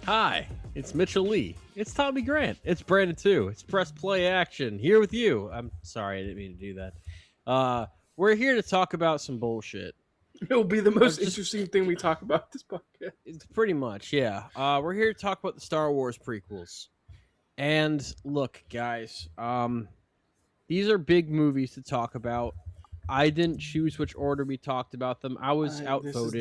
Hi, it's Mitchell Lee. It's Tommy Grant. It's Brandon too. It's Press Play Action here with you. I'm sorry, I didn't mean to do that. We're here to talk about some bullshit. It'll be the most interesting thing we talk about this podcast. It's pretty much, yeah. We're here to talk about the Star Wars prequels. And look, guys, these are big movies to talk about. I didn't choose which order we talked about them. I was outvoted.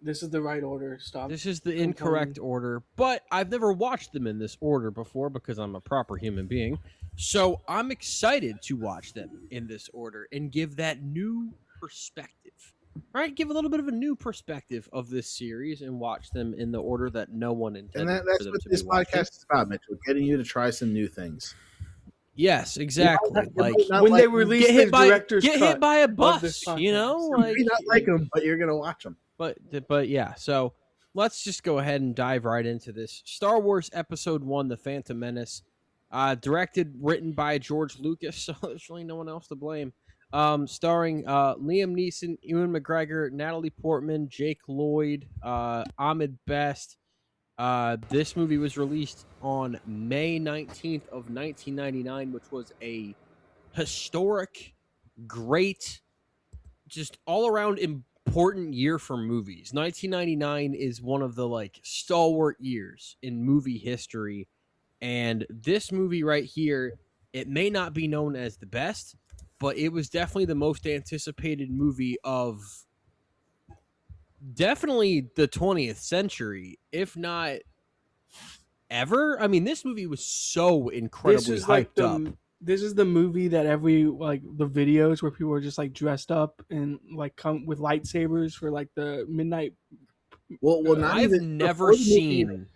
This is the right order. Stop. This is the incorrect order, but I've never watched them in this order before because I'm a proper human being. So I'm excited to watch them in this order and give that new perspective. All right, give a little bit of a new perspective of this series and watch them in the order that no one intended. And that's what this podcast is about, Mitchell. Getting you to try some new things. Yes, exactly. When they release the director's cut, get hit by a bus, you know, like you not like them, but you're gonna watch them. But yeah. So let's just go ahead and dive right into this. Star Wars Episode 1: The Phantom Menace, directed, written by George Lucas. So there's really no one else to blame. Starring Liam Neeson, Ewan McGregor, Natalie Portman, Jake Lloyd, Ahmed Best. This movie was released on May 19th of 1999, which was a historic, great, just all-around important year for movies. 1999 is one of the stalwart years in movie history, and this movie right here, it may not be known as the best, but it was definitely the most anticipated movie of definitely the 20th century, if not ever. I mean, this movie was so incredibly hyped up. This is the movie that every the videos where people are just dressed up and come with lightsabers for the midnight. Well, I've never seen.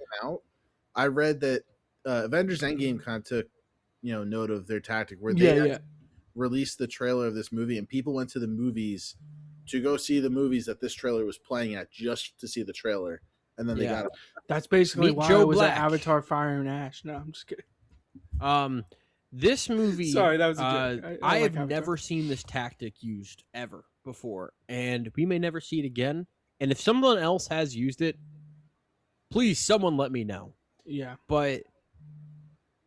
I read that Avengers Endgame kind of took note of their tactic where they released the trailer of this movie and people went to the movies to go see the movies that this trailer was playing at just to see the trailer, and then they got it. That's basically why I was at Avatar: Fire and Ash. No, I'm just kidding. This movie. Sorry, that was a joke. I have never seen this tactic used ever before, and we may never see it again. And if someone else has used it, please, someone let me know. Yeah, but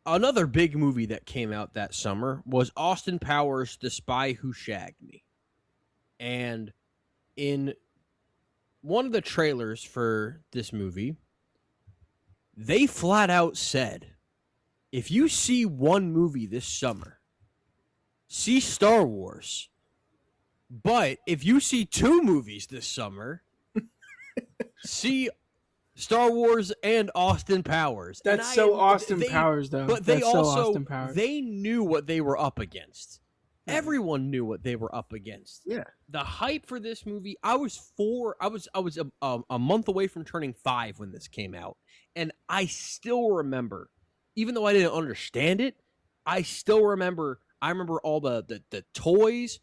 another big movie that came out that summer was Austin Powers' The Spy Who Shagged Me. And in one of the trailers for this movie, they flat out said, if you see one movie this summer, see Star Wars. But if you see two movies this summer, see Star Wars and Austin Powers. That's so Austin Powers, though. But they also, they knew what they were up against. Everyone knew what they were up against. Yeah. The hype for this movie, I was a month away from turning 5 when this came out. And I still remember, even though I didn't understand it, I remember all the toys.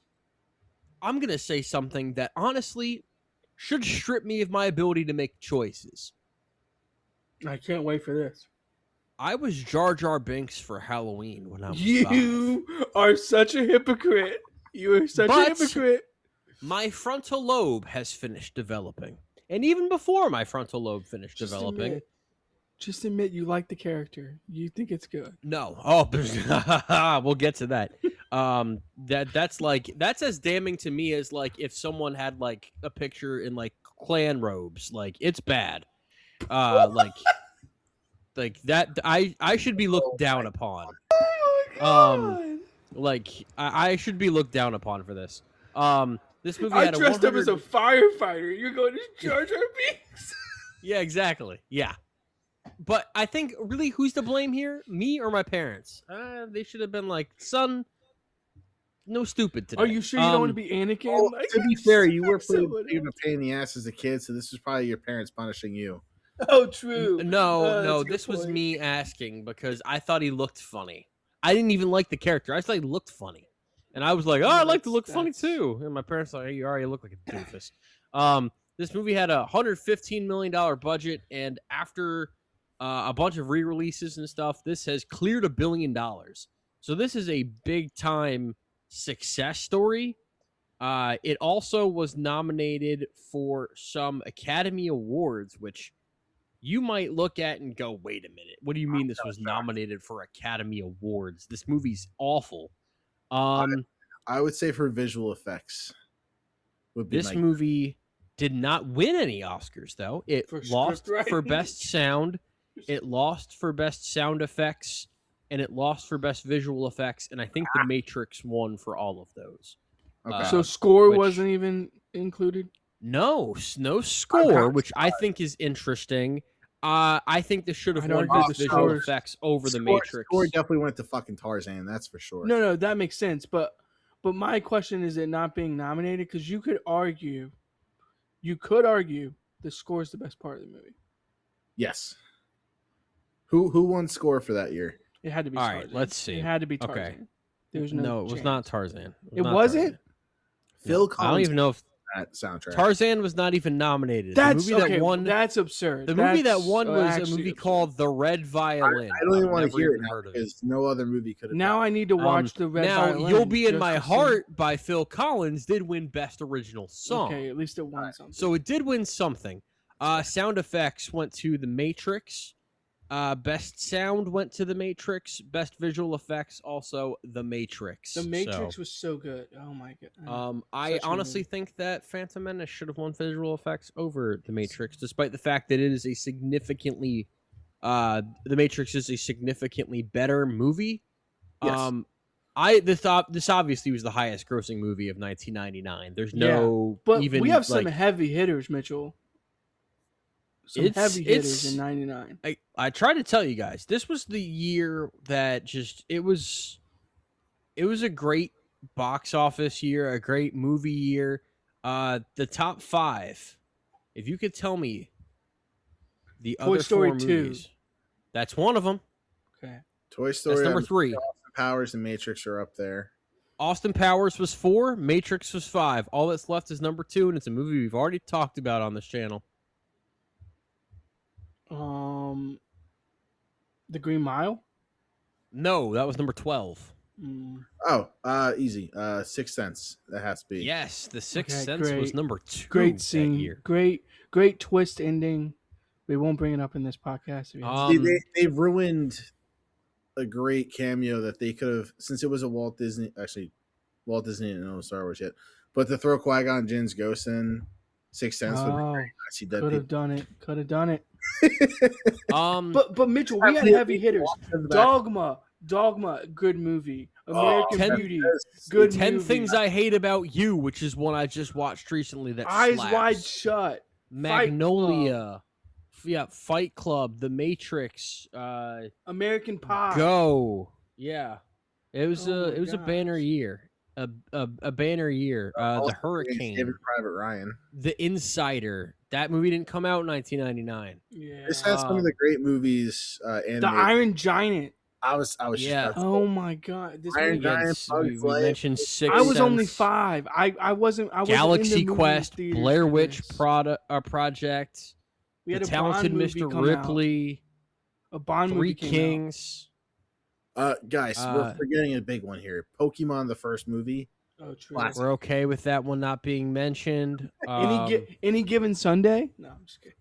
I'm going to say something that honestly should strip me of my ability to make choices. I can't wait for this. I was Jar Jar Binks for Halloween when I was 5. You are such a hypocrite. You are such a hypocrite. My frontal lobe has finished developing. And even before my frontal lobe finished developing. Just admit you like the character. You think it's good. No. Oh, we'll get to that. That's as damning to me as if someone had a picture in clan robes. It's bad. That I should be looked down upon. Oh my God. I should be looked down upon for this. This movie I had dressed up as a firefighter. You're going to Jar Jar Binks. Yeah, exactly. Yeah. But I think really who's to blame here? Me or my parents? They should have been son, no stupid today. Are you sure you don't want to be Anakin? Well, to be fair, you were pretty big of a pain in the ass as a kid, so this was probably your parents punishing you. Oh, true. No, this was me asking because I thought he looked funny. I didn't even like the character. I just he looked funny. And I was like, I like to look funny too. And my parents were like, hey, you already look like a doofus. This movie had a $115 million budget, and after a bunch of re-releases and stuff, this has cleared $1 billion. So this is a big-time success story. It also was nominated for some Academy Awards, which you might look at and go, wait a minute, what do you mean this was nominated for Academy Awards? This movie's awful. I would say for visual effects would be this movie did not win any Oscars, though. It For lost script for writing? best sound, it lost for best sound effects, and it lost for best visual effects, and I think The Matrix won for all of those. Okay. So score which- wasn't even included? No score, which I think is interesting. I think this should have I'd won argue best the visual scores- effects over The Matrix. Score definitely went to fucking Tarzan, that's for sure. No, that makes sense. But my question is it not being nominated? Because you could argue the score is the best part of the movie. Yes. Who won score for that year? It had to be All Tarzan. right, let's see. It had to be Okay. Tarzan. There's No, it was chance. not Tarzan. It not wasn't? Tarzan. Phil I Collins don't even know if that soundtrack. Tarzan was not even nominated. That's the movie okay. that won. That's absurd. The movie that That's won was a actually movie absurd. called The Red Violin. I don't even want I've to hear it never now heard of it. because no other movie could have. Now I need to watch the Red Now, Violin. You'll Be in just My to see- Heart by Phil Collins did win Best Original Song. Okay, at least it won something. So it did win something. Sound effects went to The Matrix. Best sound went to The Matrix. Best visual effects also The Matrix. The Matrix was so good. Oh my god. I Such a honestly movie. think that Phantom Menace should have won visual effects over The Matrix, despite the fact that it is a significantly, The Matrix is a significantly better movie. Yes. This obviously was the highest grossing movie of 1999. There's no But even we have some like, heavy hitters, Mitchell. Some heavy hitters in '99. I try to tell you guys, this was the year that just it was a great box office year, a great movie year. The top 5, if you could tell me the Toy other Story 4 2. movies, that's one of them. Okay. Toy Story. That's number I'm 3. Austin Powers and Matrix are up there. Austin Powers was 4, Matrix was 5. All that's left is number 2, and it's a movie we've already talked about on this channel. The Green Mile. No, that was number 12. Oh, easy. Sixth Sense. That has to be. Yes, The Sixth Okay, Sense was great. number 2 Great that scene. year. Great twist ending. We won't bring it up in this podcast. See, they ruined a great cameo that they could have, since it was a Walt Disney. Actually, Walt Disney didn't own Star Wars yet, but to throw Qui-Gon Jinn's ghost in Sixth Sense would be great. I see dead could have people. done it. Could have done it. Um, But Mitchell, we had heavy hitters. Dogma, good movie. American 10 Beauty, good 10 movie. Things I Hate About You, which is one I just watched recently that Eyes slaps. Wide Shut. Magnolia, Fight Club, The Matrix, American Pie. Go. Yeah. It was Oh my it was a banner gosh. year. A banner year. The Also, Hurricane, Saving Private Ryan. The Insider. That movie didn't come out in 1999. Yeah. This has some of the great movies. Animated. The Iron Giant. I was Yeah. just Oh my god. This Iron movie. Giant, Yes, Bugs we Life. mentioned Sixth I was only Sense, 5. I wasn't in Galaxy the movie Quest, theaters Blair for Witch this. Project, We had The a Bond Talented movie Mr. come out. Ripley, A Bond Three movie came out. Kings. Guys, we're forgetting a big one here. Pokemon, the first movie. Oh, true. Classic. We're okay with that one not being mentioned. Any given Sunday? No, I'm just kidding.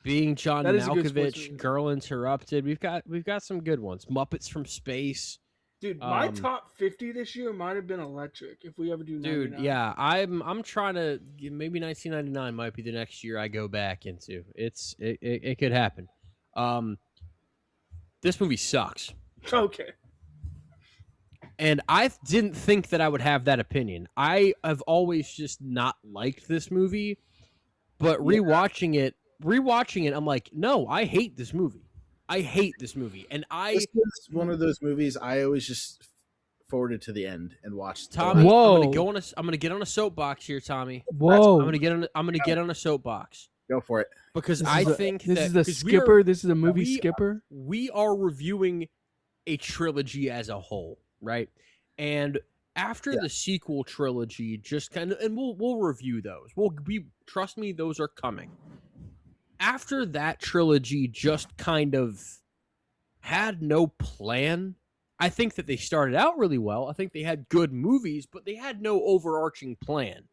Being John That is a good sports Malkovich, movie. Girl Interrupted. We've got some good ones. Muppets from Space. Dude, my Um, top 50 this year might have been electric if we ever do 99. Dude, yeah, I'm trying to maybe 1999 might be the next year I go back into. It could happen. This movie sucks. Okay. And I didn't think that I would have that opinion. I have always just not liked this movie, but rewatching it, I'm like, no, I hate this movie. I hate this movie. And This is one of those movies I always just forwarded to the end and watched. Tommy, Whoa. I'm gonna get on a soapbox here, Tommy. Whoa. I'm gonna get on a soapbox Go for it. because This I is a- think this that is the 'cause skipper. This is a movie we- skipper. we are reviewing a trilogy as a whole, right? And after the sequel trilogy, just kind of, and we'll review those. Trust me, those are coming. After that trilogy, just kind of had no plan. I think that they started out really well. I think they had good movies, but they had no overarching plan.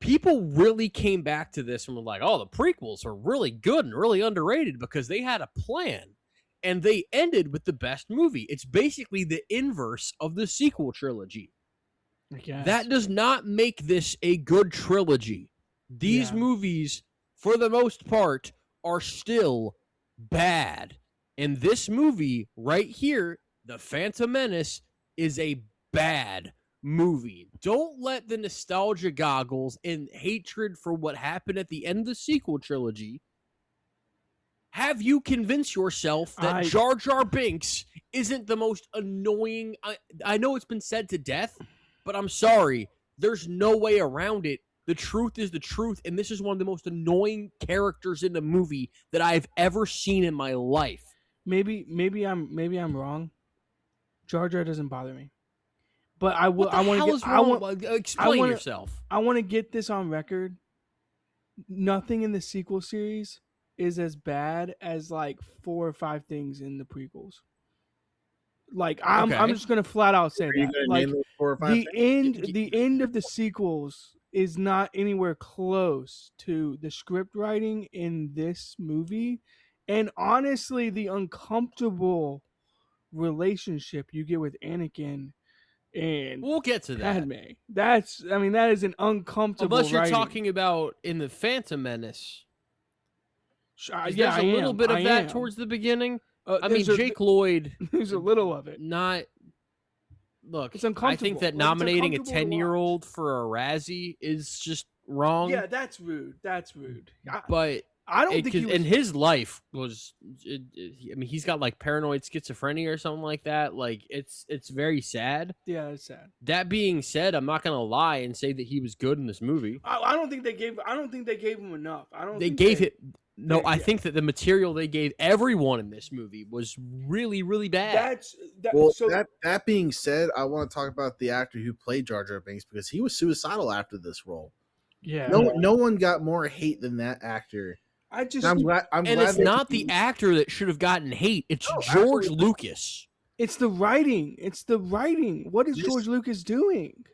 people really came back to this and were like, oh, the prequels are really good and really underrated because they had a plan and they ended with the best movie. It's basically the inverse of the sequel trilogy. I guess. That does not make this a good trilogy. These movies, for the most part, are still bad. And this movie right here, The Phantom Menace, is a bad movie. Don't let the nostalgia goggles and hatred for what happened at the end of the sequel trilogy have you convince yourself that Jar Jar Binks isn't the most annoying. I know it's been said to death, but I'm sorry. There's no way around it. The truth is the truth, and this is one of the most annoying characters in the movie that I've ever seen in my life. Maybe I'm wrong. Jar Jar doesn't bother me, but I will. Explain yourself. I want to get this on record. Nothing in the sequel series is as bad as like 4 or 5 things in the prequels. Like I'm just gonna flat out say that. Like the end of the sequels is not anywhere close to the script writing in this movie, and honestly, the uncomfortable relationship you get with Anakin and we'll get to that. Padme. That is an uncomfortable. Unless you're writing. Talking about in the Phantom Menace. There's a I little am. bit of I that am. towards the beginning. I mean, Jake Lloyd. There's a little of it. Not. Look, it's uncomfortable. I think that nominating a 10-year-old for a Razzie is just wrong. Yeah, that's rude. That's rude. But I don't think in his life was. I mean, he's got like paranoid schizophrenia or something like that. Like it's very sad. Yeah, it's sad. That being said, I'm not gonna lie and say that he was good in this movie. I don't think they gave him enough. I think that the material they gave everyone in this movie was really, really bad. That being said, I want to talk about the actor who played Jar Jar Binks because he was suicidal after this role. Yeah. No one got more hate than that actor. I'm glad it's not the actor that should have gotten hate. It's George Lucas. It's the writing. What is George Lucas doing?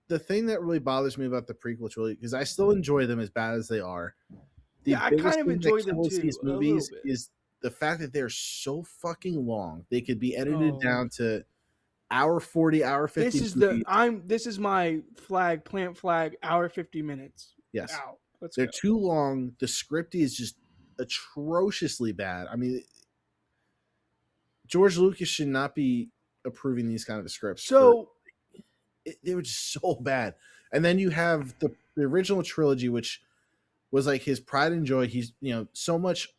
The thing that really bothers me about the prequel trilogy, because I still enjoy them as bad as they are. I kind of enjoy them too. These movies is the fact that they're so fucking long. They could be edited down to hour 40, hour 50. This is my plant flag, hour 50 minutes. Yes. Out. They're too long. The script is just atrociously bad. I mean, George Lucas should not be approving these kind of scripts. So they were just so bad. And then you have the original trilogy, which was like his pride and joy. He's so much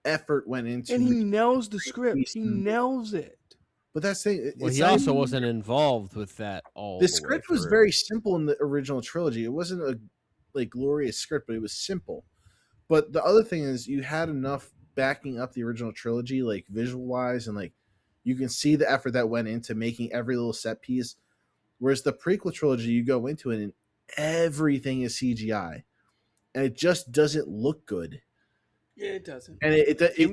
effort went into, and he nails the script. He nails it. But that's the thing. He also wasn't involved with that all. The script was very simple in the original trilogy. It wasn't a glorious script, but it was simple. But the other thing is, you had enough backing up the original trilogy, like visual wise, and like you can see the effort that went into making every little set piece. Whereas the prequel trilogy, you go into it and everything is CGI, and it just doesn't look good. Yeah, it doesn't. And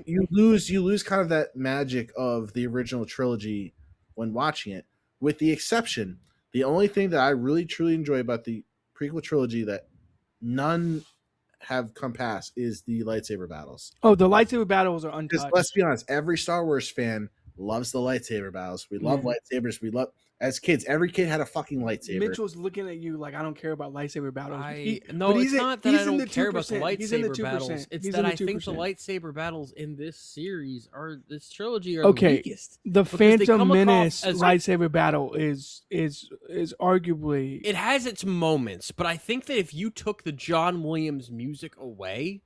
you lose kind of that magic of the original trilogy when watching it. With the exception, the only thing that I really truly enjoy about the prequel trilogy that none have come past is the lightsaber battles. Oh, the lightsaber battles are untouched. Because let's be honest, every Star Wars fan loves the lightsaber battles. We love lightsabers. As kids, every kid had a fucking lightsaber. Mitchell's looking at you like I don't care about lightsaber battles. It's not that I don't care about the lightsaber battles. It's that I think the lightsaber battles in this trilogy are the weakest. The Phantom Menace lightsaber battle is arguably. It has its moments, but I think that if you took the John Williams music away.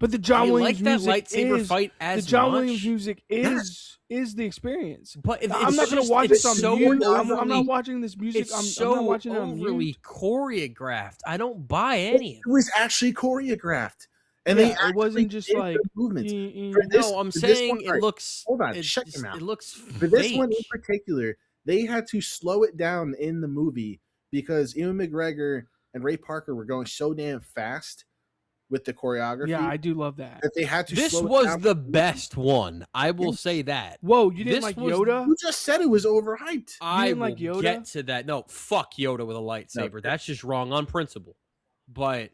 But the John Williams music fight as the John Williams music is the experience. But I'm not going to watch it on mute. I'm not watching this music. I'm not watching it on overly mute. choreographed. I don't buy any of it. It was actually choreographed. And it wasn't just like movements. I'm saying it looks. Hold on, shut your mouth. It looks for this one in particular, they had to slow it down in the movie because Ewan McGregor and Ray Parker were going so damn fast with the choreography. Yeah, I do love that. That they had to. This was the best one. I will say that. Whoa, you didn't like Yoda? You just said it was overhyped. I didn't will like Yoda? get to that. No, fuck Yoda with a lightsaber. No. That's just wrong on principle. But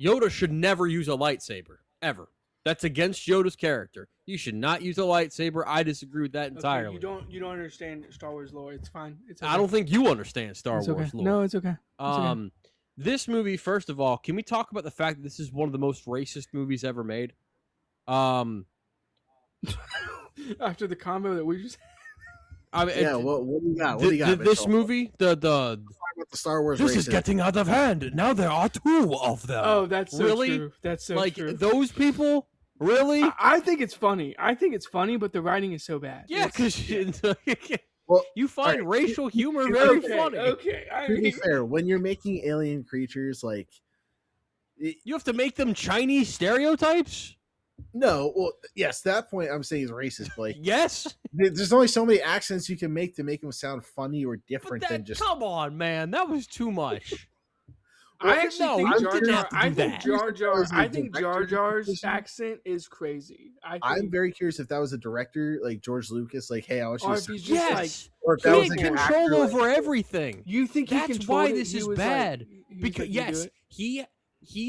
Yoda should never use a lightsaber ever. That's against Yoda's character. You should not use a lightsaber. I disagree with that entirely. Okay, you don't understand Star Wars lore. It's fine. It's okay. I don't think you understand Star It's Wars okay. lore. No, it's okay. Okay. This movie, first of all, can we talk about the fact that this is one of the most racist movies ever made? After the combo that we just I mean, yeah, what do you got? What do you got? This movie, the Star Wars. This is getting out of hand. Now there are two of them. Oh, that's so really true. That's so like true. those people. Really? I think it's funny. But the writing is so bad. Yeah, because well, you find racial humor very funny. Okay. To be fair, when you're making alien creatures, like you have to make them Chinese stereotypes. No, well, yes, that point I'm saying is racist, Blake. Yes, there's only so many accents you can make to make them sound funny or different than just. Come on, man, that was too much. I actually think Jar Jar. I think Jar Jar's accent is crazy. I'm very curious if that was a director like George Lucas, like, hey, I want you to. Yes, or if he that was had like control over everything. You think that's why this is bad? Because yes, he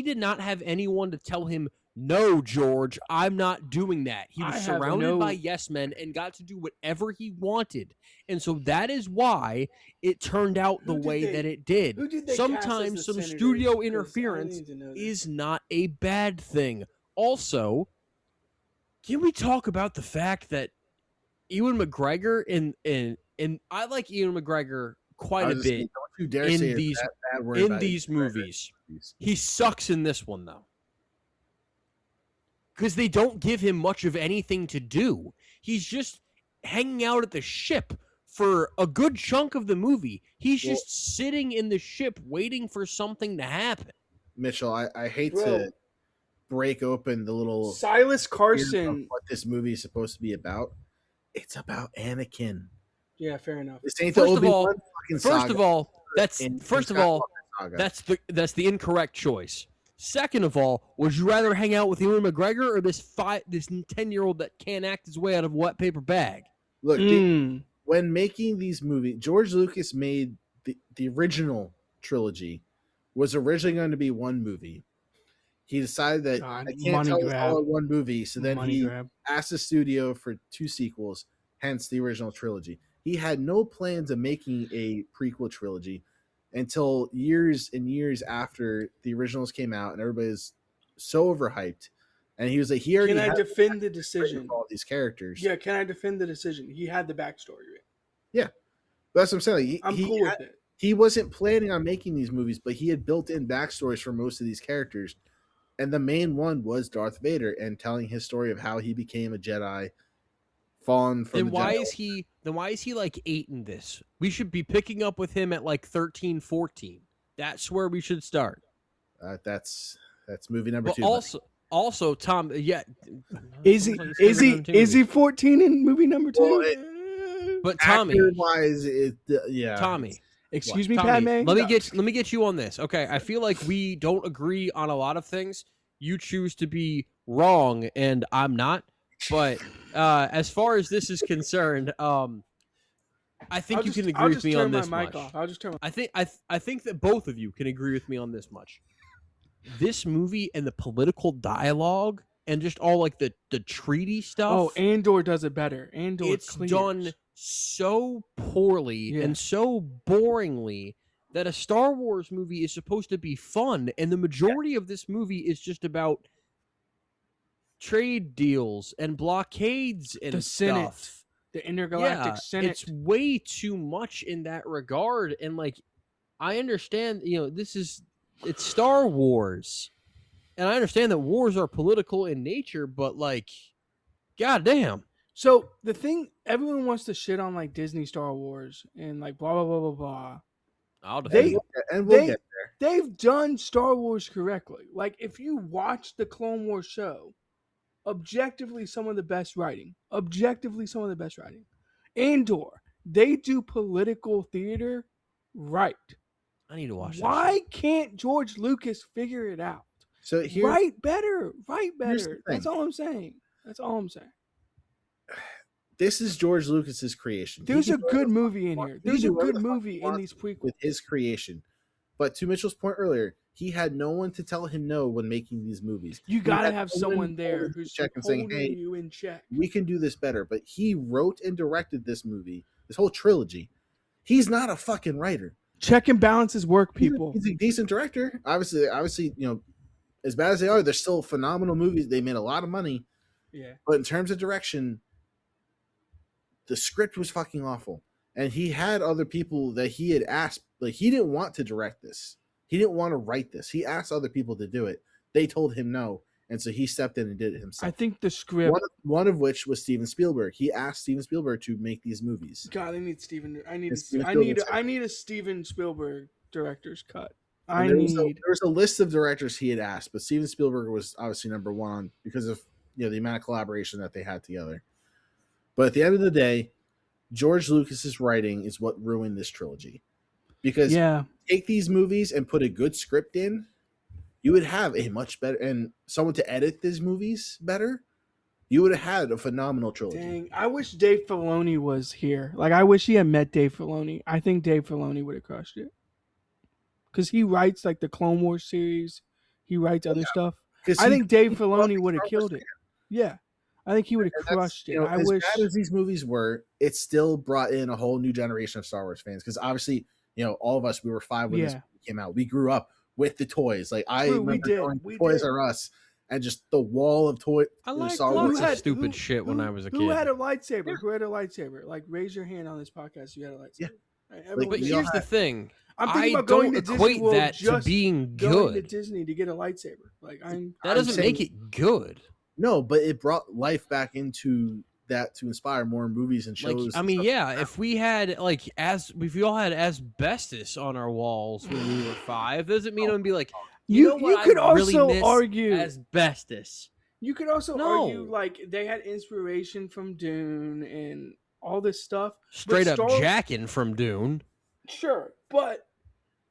did not have anyone to tell him, no, George, I'm not doing that. He was surrounded by yes men and got to do whatever he wanted. And so that is why it turned out the way that it did. Sometimes some studio interference is not a bad thing. Also, can we talk about the fact that Ewan McGregor and I like Ewan McGregor quite a bit in these movies. He sucks in this one though. Because they don't give him much of anything to do. He's just hanging out at the ship for a good chunk of the movie. He's just sitting in the ship waiting for something to happen. Mitchell, I hate to break open the little Silas Carson. What this movie is supposed to be about. It's about Anakin. Yeah, fair enough. This ain't the Obi-Wan fucking saga. First of all, that's the incorrect choice. Second of all, would you rather hang out with Ewan McGregor or this 10-year-old that can't act his way out of a wet paper bag? Look, when making these movies, George Lucas made the original trilogy was originally going to be one movie. He decided that I can't tell all in one movie, so then he asked the studio for 2 sequels, hence the original trilogy. He had no plans of making a prequel trilogy until years and years after the originals came out and everybody's so overhyped. And he was like, he already Can I defend the decision? All these characters. Yeah, can I defend the decision? He had the backstory. Right? Yeah. That's what I'm saying. I'm cool with it. He wasn't planning on making these movies, but he had built in backstories for most of these characters. And the main one was Darth Vader and telling his story of how he became a Jedi, fallen from then why is he like 8 in this? We should be picking up with him at like 13, 14. That's where we should start. That's movie number 2. Also, Tom, is he 14 in movie number 2? Well, but Tommy, wise, Tommy, excuse me, Tommy, Padme. Let me get you on this. Okay, I feel like we don't agree on a lot of things. You choose to be wrong, and I'm not. But as far as this is concerned, I think you can agree with me on this much. I'll just turn my I think that both of you can agree with me on this much. This movie and the political dialogue and just all like the treaty stuff. Oh, Andor does it better. It's done so poorly and so boringly that a Star Wars movie is supposed to be fun, and the majority of this movie is just about trade deals and blockades and the stuff. The intergalactic Senate. It's way too much in that regard. And like, I understand, it's Star Wars, and I understand that wars are political in nature, but like, goddamn. So the thing, everyone wants to shit on like Disney Star Wars and like blah blah blah blah blah. We'll get there. They've done Star Wars correctly. Like if you watch the Clone Wars show, objectively some of the best writing. Andor, they do political theater right. I need to watch that. Why can't George Lucas figure it out? So write better. That's all I'm saying. This is George Lucas's creation. There's a good movie in here. There's a good movie in these prequels with his creation. But to Mitchell's point earlier, he had no one to tell him no when making these movies. You gotta have someone there who's checking, holding saying, "Hey, you in check. We can do this better." But he wrote and directed this movie, this whole trilogy. He's not a fucking writer. Check and balance his work, people. He's a decent director. Obviously, as bad as they are, they're still phenomenal movies. They made a lot of money. Yeah. But in terms of direction, the script was fucking awful. And he had other people that he had asked, like, he didn't want to direct this. He didn't want to write this. He asked other people to do it. They told him no. And so he stepped in and did it himself. I think the script... One of which was Steven Spielberg. He asked Steven Spielberg to make these movies. God, I need a Steven Spielberg director's cut. There was a list of directors he had asked, but Steven Spielberg was obviously number one because of the amount of collaboration that they had together. But at the end of the day, George Lucas's writing is what ruined this trilogy. Because take these movies and put a good script in, you would have a much better, and someone to edit these movies better, you would have had a phenomenal trilogy. Dang, I wish Dave Filoni was here. Like, I wish he had met Dave Filoni. I think Dave Filoni would have crushed it. Because he writes, like, the Clone Wars series. He writes other stuff. I think Dave Filoni would have killed it. Yeah. I think he would have crushed it. As bad as these movies were, it still brought in a whole new generation of Star Wars fans. Because obviously, all of us, we were 5 when this movie came out. We grew up with the toys. Like, I remember going to Toys R Us and just the wall of toys. I like lots of stupid shit when I was a kid. Who had a lightsaber? Who had a lightsaber? Like, raise your hand on this podcast. You had a lightsaber. Yeah. But here's the thing. I'm thinking about going to equate that to being good. Going to Disney to get a lightsaber. Like, that doesn't make it good. No, but it brought life back into that to inspire more movies and shows. If we had if we all had asbestos on our walls when we were 5, doesn't mean it would be like you could also really argue asbestos. You could also argue like they had inspiration from Dune and all this stuff. Straight up jacking from Dune. Sure, but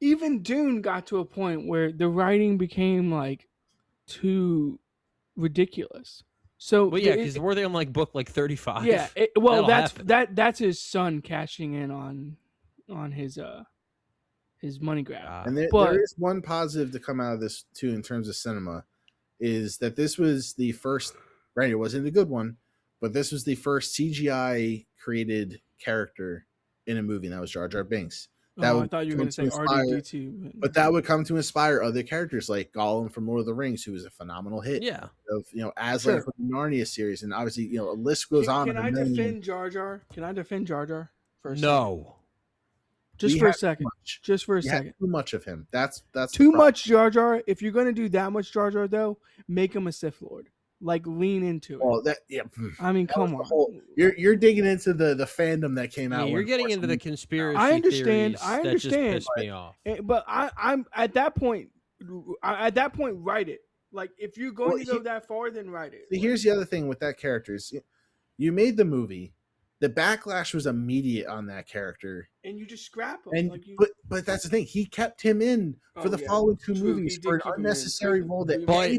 even Dune got to a point where the writing became like too ridiculous. So, because were they on like book like 35? Yeah, that's his son cashing in on his money grab. And there is one positive to come out of this too in terms of cinema, is that this was the first. Right, it wasn't a good one, but this was the first CGI created character in a movie, and that was Jar Jar Binks. I thought you were going to say R2-D2. But that would come to inspire other characters like Gollum from Lord of the Rings, who was a phenomenal hit. Yeah. Of Aslan from the Narnia series, and obviously a list goes on. Can I defend Jar Jar? Can I defend Jar Jar for a second? No. Just for a second. Just for a second. Too much of him. That's too much Jar Jar. If you're going to do that much Jar Jar, though, make him a Sith Lord. Like, lean into it. Oh, I mean, come on. You're digging into the fandom that came out. You're getting into the conspiracy. I understand. That just pissed me off. But I'm at that point. Write it. Like, if you're going to go that far, then write it. Here's the other thing with that character is, you made the movie. The backlash was immediate on that character, and you just scrap him. But that's the thing. He kept him in for the following 2 movies for an unnecessary role that. But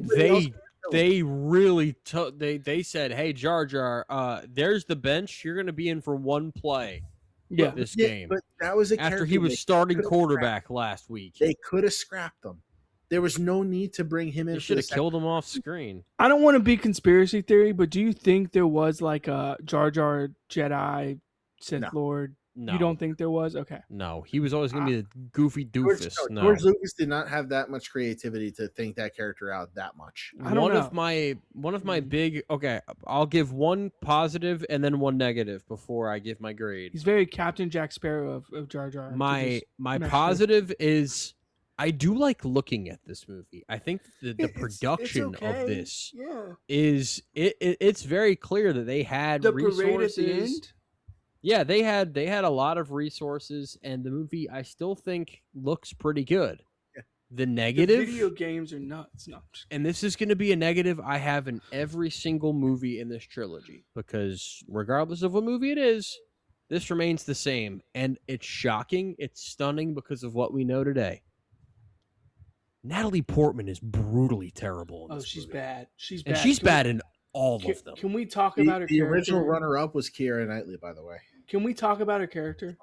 they really they said, "Hey, Jar Jar, there's the bench. You're going to be in for 1 play." Yeah, this game. But that was after he was starting quarterback last week. They could have scrapped him. There was no need to bring him in. They should have killed him off screen. I don't want to be conspiracy theory, but do you think there was like a Jar Jar Jedi Sith Lord? No. You don't think there was? Okay. No, he was always going to be the goofy doofus. George Lucas did not have that much creativity to think that character out that much. One of my big I'll give 1 positive and then 1 negative before I give my grade. He's very Captain Jack Sparrow of Jar Jar. My positive is I do like looking at this movie. I think the production of this is it's very clear that they had the resources. Parade at the end? Yeah, they had a lot of resources, and the movie I still think looks pretty good. Yeah. The negative, the video games are nuts. No, and this is going to be a negative I have in every single movie in this trilogy, because regardless of what movie it is, this remains the same, and it's shocking, it's stunning because of what we know today. Natalie Portman is brutally terrible. In this she's movie. bad. She's bad. And she's bad in all of them. Can we talk about her The character? original runner-up was Keira Knightley, by the way. Can we talk about her character?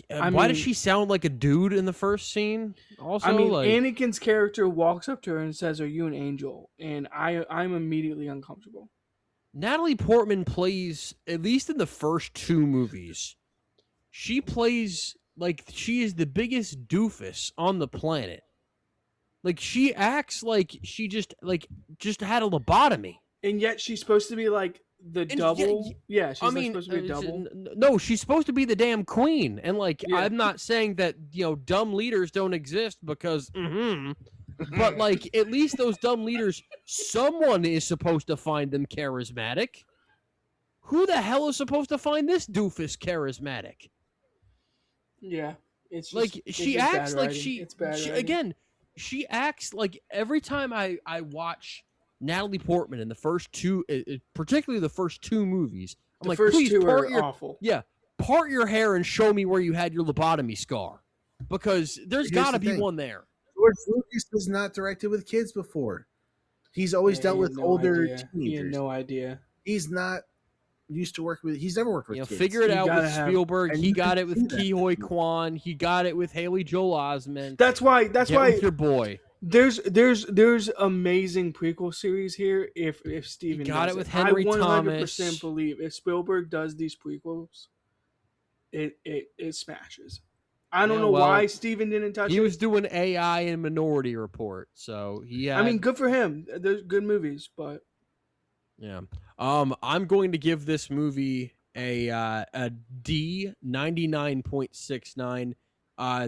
Why does she sound like a dude in the first scene? Also, Anakin's character walks up to her and says, "Are you an angel?" And I'm immediately uncomfortable. Natalie Portman plays, at least in the first 2 movies, she plays like she is the biggest doofus on the planet. Like she acts like she just had a lobotomy, and yet she's supposed to be like the double. Yeah, she's supposed to be a double. No, she's supposed to be the damn queen. And I'm not saying that dumb leaders don't exist because, but at least those dumb leaders, someone is supposed to find them charismatic. Who the hell is supposed to find this doofus charismatic? Yeah, it's just, she acts like she again. She acts like every time I watch Natalie Portman in the first 2, particularly the first 2 movies, I'm like, please part your awful. Yeah, part your hair and show me where you had your lobotomy scar, because there's got to be one there. George Lucas was not directed with kids before. He's always dealt with older teenagers. He had no idea. He's not used to work with. He's never worked with kids. Figure it out with Spielberg. He got it with Ke-Huy Quan. He got it with Haley Joel Osment. That's why with your boy. There's amazing prequel series here. If Steven got it with Henry Thomas, 100% believe if Spielberg does these prequels, it smashes. I don't know why Steven didn't touch it. He was doing AI and Minority Report, so he had... I mean, good for him. They're good movies, but yeah. I'm going to give this movie a D, 99.69.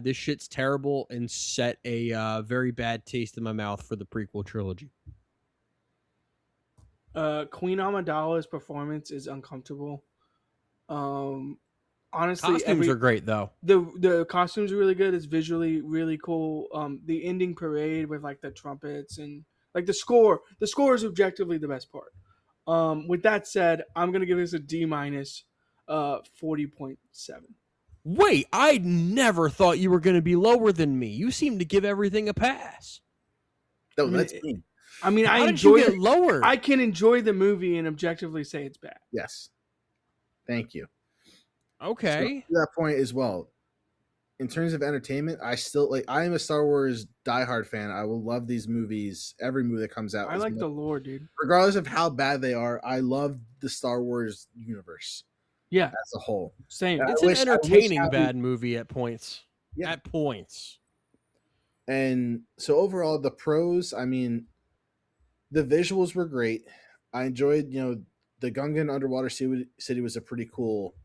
This shit's terrible and set a very bad taste in my mouth for the prequel trilogy. Queen Amidala's performance is uncomfortable. Honestly, costumes are great though. The costumes are really good. It's visually really cool. The ending parade with the trumpets and the score. The score is objectively the best part. With that said, I'm gonna give this a D minus, 40.7. Wait, I never thought you were going to be lower than me. You seem to give everything a pass. No, that's me. I mean, I enjoy it lower. I can enjoy the movie and objectively say it's bad. Yes. Thank you. Okay. So, to that point as well, in terms of entertainment, I am a Star Wars diehard fan. I will love these movies, every movie that comes out. I like the lore, dude. Regardless of how bad they are, I love the Star Wars universe. Yeah, as a whole. Same. It's an entertaining bad movie at points. Yeah. At points. And so overall, the pros, I mean, the visuals were great. I enjoyed, the Gungan underwater city was a pretty cool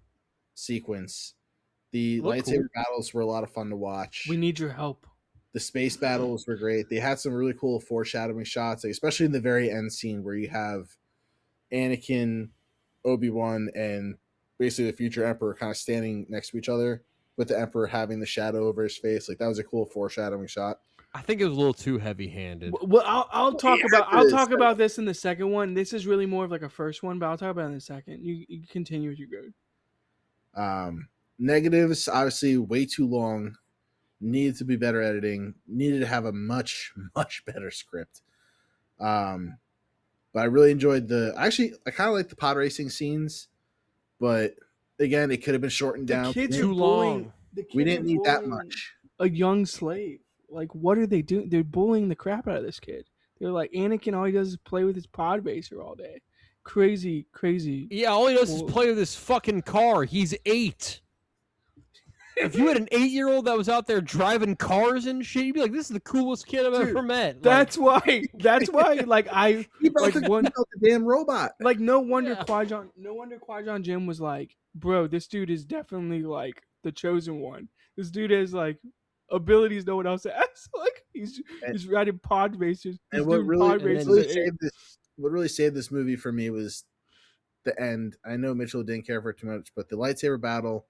sequence. The lightsaber battles were a lot of fun to watch. We need your help. The space battles were great. They had some really cool foreshadowing shots, especially in the very end scene where you have Anakin, Obi-Wan, and basically the future Emperor kind of standing next to each other, with the Emperor having the shadow over his face. That was a cool foreshadowing shot. I think it was a little too heavy-handed. Well, I'll talk about this in the second one. This is really more of a first one, but I'll talk about it in a second. You continue with your good. Negatives, obviously, way too long. Needed to be better editing. Needed to have a much, much better script. But I really enjoyed I kind of like the pod racing scenes. But again, it could have been shortened down. Too long. We didn't need that much. A young slave. What are they doing? They're bullying the crap out of this kid. They're like, Anakin, all he does is play with his pod racer all day. Crazy. Yeah, all he does is play with his fucking car. He's 8. If you had an 8-year-old that was out there driving cars and shit, you'd be like, "This is the coolest kid I've ever met." That's why. He built the damn robot. No wonder Qui-Gon Jinn was like, "Bro, this dude is definitely the chosen one. This dude has abilities no one else has. He's riding pod racers." And what really saved this movie for me was the end. I know Mitchell didn't care for it too much, but the lightsaber battle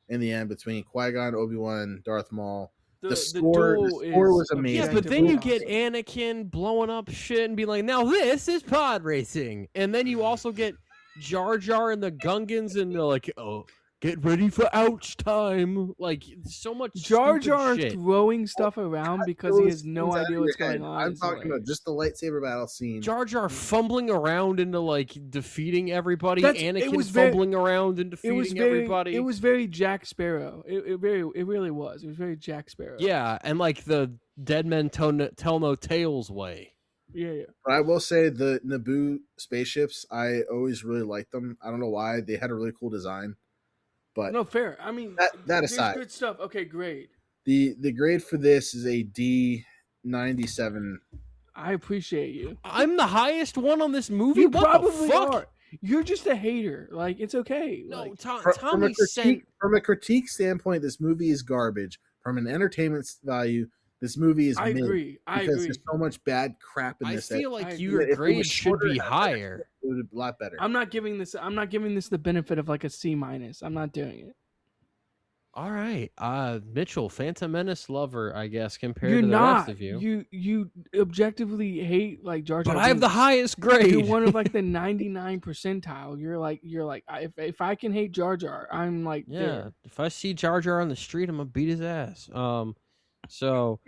in the end between Qui-Gon, Obi-Wan, Darth Maul. The score was amazing. Yeah, but then you get Anakin blowing up shit and be like, "Now this is pod racing." And then you also get Jar Jar and the Gungans, and they're like, "Oh, Get ready for ouch time. Like, so much Jar stupid Jar shit. throwing stuff around because he has no idea what's going on. I'm talking about just the lightsaber battle scene. Jar Jar fumbling around into like defeating everybody. Anakin fumbling around and defeating everybody. It was very Jack Sparrow. It really was. It was very Jack Sparrow. Yeah, and like the dead men tell no tales way. Yeah. But I will say the Naboo spaceships, I always really liked them. I don't know why. They had a really cool design. But no, fair. I mean, that aside, good stuff. Okay, grade. The grade for this is a D97. I appreciate you. I'm the highest one on this movie. You what probably the fuck? are. You're just a hater. Like, it's okay. No, like, from a critique standpoint, this movie is garbage. From an entertainment value, this movie is. I agree. Because there's so much bad crap in this. I feel like your grade should be higher. It would be a lot better. I'm not giving this the benefit of like a C-. I'm not doing it. All right, Mitchell, Phantom Menace lover, I guess, compared to the rest of you. You objectively hate like Jar Jar. But I have the highest grade. You're one of like the 99 percentile. You're like if I can hate Jar Jar, I'm like there. If I see Jar Jar on the street, I'm gonna beat his ass. So,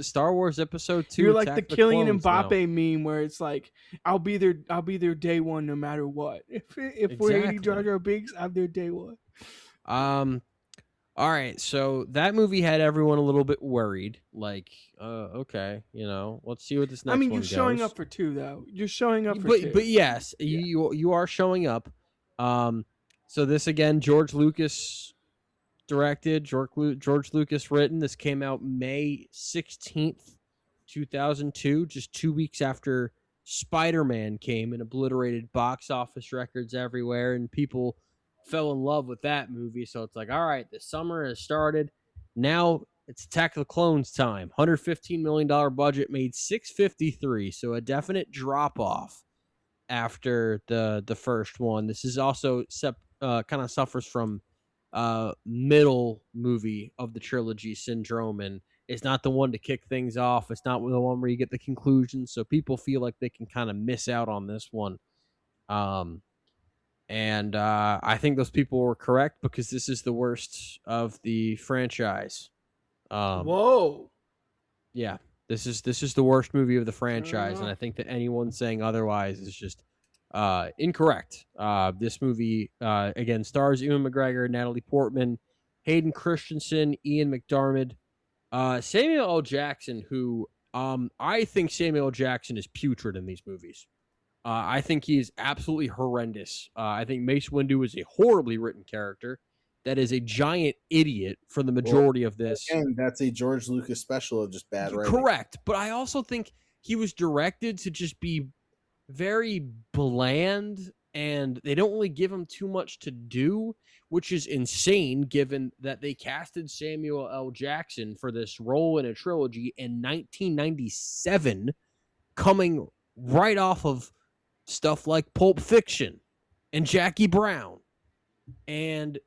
Star Wars Episode 2. You're like the Kylian Mbappe meme where it's like, I'll be there day one no matter what. If we're hating Jar Jar Binks, I'm there day one. All right, so that movie had everyone a little bit worried. Like, okay, let's see what this next one goes. I mean, you're showing up for 2, though. You're showing up for 2. But yes, you are showing up. So this again, George Lucas directed, George Lucas written. This came out May 16th, 2002, just 2 weeks after Spider-Man came and obliterated box office records everywhere, and people fell in love with that movie. So it's like, all right, the summer has started. Now it's Attack of the Clones time. $115 million budget, made $653, so a definite drop-off after the first one. This is also kind of suffers from middle movie of the trilogy syndrome, and it's not the one to kick things off. It's not the one where you get the conclusion, so people feel like they can kind of miss out on this one. And I think those people were correct because this is the worst of the franchise. Whoa. Yeah, this is the worst movie of the franchise, and I think that anyone saying otherwise is just incorrect. This movie, again, stars Ewan McGregor, Natalie Portman, Hayden Christensen, Ian McDiarmid, Samuel L. Jackson, who I think Samuel L. Jackson is putrid in these movies. I think he is absolutely horrendous. I think Mace Windu is a horribly written character that is a giant idiot for the majority of this. And that's a George Lucas special of just bad writing. Correct. But I also think he was directed to just be very bland, and they don't really give him too much to do, which is insane given that they casted Samuel L. Jackson for this role in a trilogy in 1997, coming right off of stuff like Pulp Fiction and Jackie Brown. And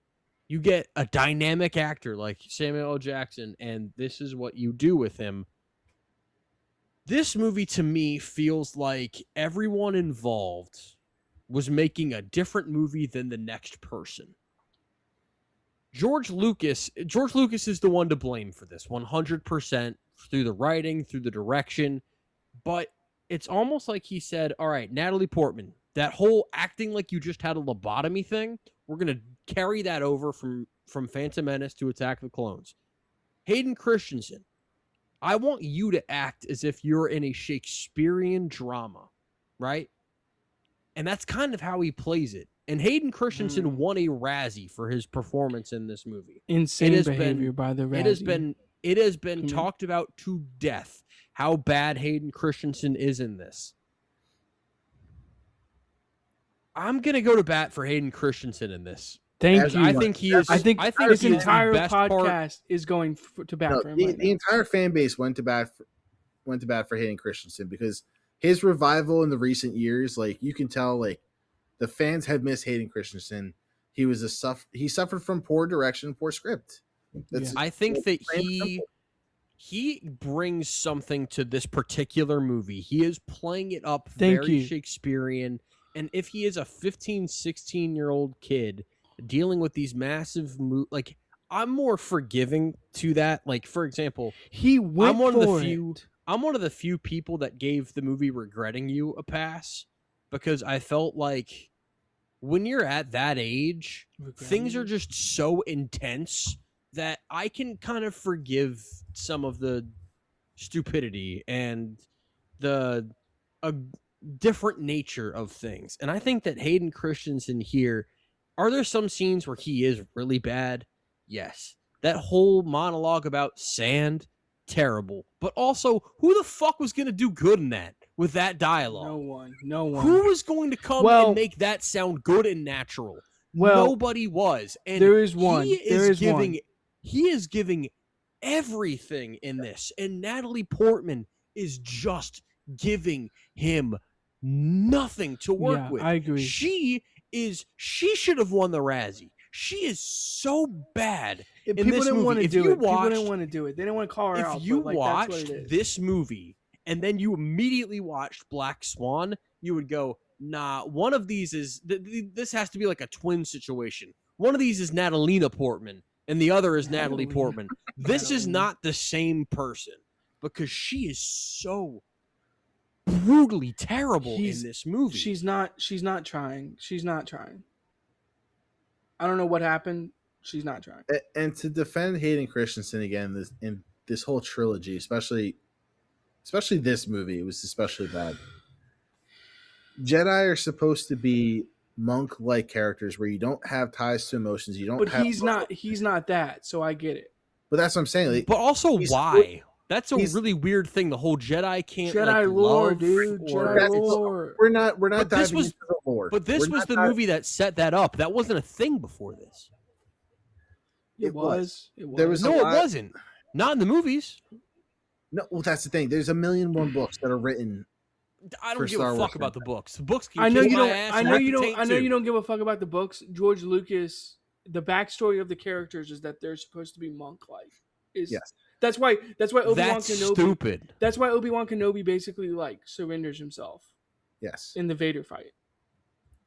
you get a dynamic actor like Samuel L. Jackson, and this is what you do with him. This movie, to me, feels like everyone involved was making a different movie than the next person. George Lucas is the one to blame for this, 100%, through the writing, through the direction. But it's almost like he said, all right, Natalie Portman, that whole acting like you just had a lobotomy thing, we're going to carry that over from Phantom Menace to Attack of the Clones. Hayden Christensen, I want you to act as if you're in a Shakespearean drama, right? And that's kind of how he plays it. And Hayden Christensen won a Razzie for his performance in this movie. Insane behavior by the Razzie. It has been talked about to death how bad Hayden Christensen is in this. I'm going to go to bat for Hayden Christensen in this. Thank you. I think he is. I think this entire podcast is going to bat for him. The entire fan base went to bat for Hayden Christensen because his revival in the recent years, like you can tell, like the fans have missed Hayden Christensen. He suffered from poor direction, poor script. I think that he brings something to this particular movie. He is playing it up very Shakespearean. And if he is a 15, 16-year-old kid, dealing with these massive like I'm more forgiving to that. Like, for example, he went I'm one for of the few it. I'm one of the few people that gave the movie Regretting You a pass, because I felt like when you're at that age, things are just so intense that I can kind of forgive some of the stupidity and the different nature of things. And I think that Hayden Christensen here, are there some scenes where he is really bad? Yes. That whole monologue about sand, terrible. But also, who the fuck was going to do good in that with that dialogue? No one. Who was going to come and make that sound good and natural? Nobody was. And there is one. He is giving everything in this. And Natalie Portman is just giving him nothing to work with. I agree. She should have won the Razzie. She is so bad in people this didn't movie. Want to if do you it. Watched, people didn't want to do it. They didn't want to call her out. If you like, watched this movie and then you immediately watched Black Swan, you would go, nah, one of these is this has to be like a twin situation. One of these is Natalina Portman and the other is Natalie Portman. This is not the same person, because she is so brutally terrible in this movie. She's not trying. I don't know what happened. She's not trying. And to defend Hayden Christensen again, in this whole trilogy, especially this movie, it was especially bad. Jedi are supposed to be monk-like characters where you don't have ties to emotions. You don't. But have he's not that. So I get it. But that's what I'm saying. Like, but also, why? That's a really weird thing. The whole Jedi can't Jedi lore, love, dude. Jedi lore. We're not diving into the lore. But this was the movie that set that up. That wasn't a thing before this. It was. There was it wasn't. Not in the movies. No, well, that's the thing. There's 1,000,001 books that are written. I don't give a fuck about the books. The books. I know you don't. I know you don't give a fuck about the books. George Lucas. The backstory of the characters is that they're supposed to be monk-like. Yes. That's why Obi-Wan Kenobi. Stupid. That's why Obi-Wan Kenobi basically surrenders himself. Yes. In the Vader fight.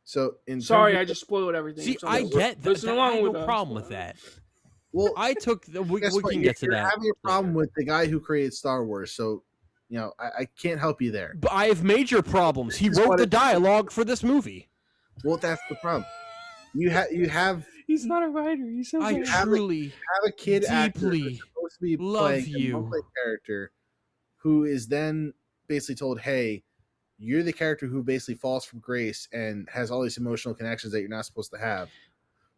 So I just spoiled everything. See, I get that. I have no problem with that. Well, I took the. We can get to that. You're having a problem with the guy who created Star Wars, so I can't help you there. But I have major problems. He wrote the dialogue for this movie. Well, that's the problem. You have. He's not a writer. He's so. I truly have a kid actor who's supposed to be love playing you. a character, who is then basically told, "Hey, you're the character who basically falls from grace and has all these emotional connections that you're not supposed to have."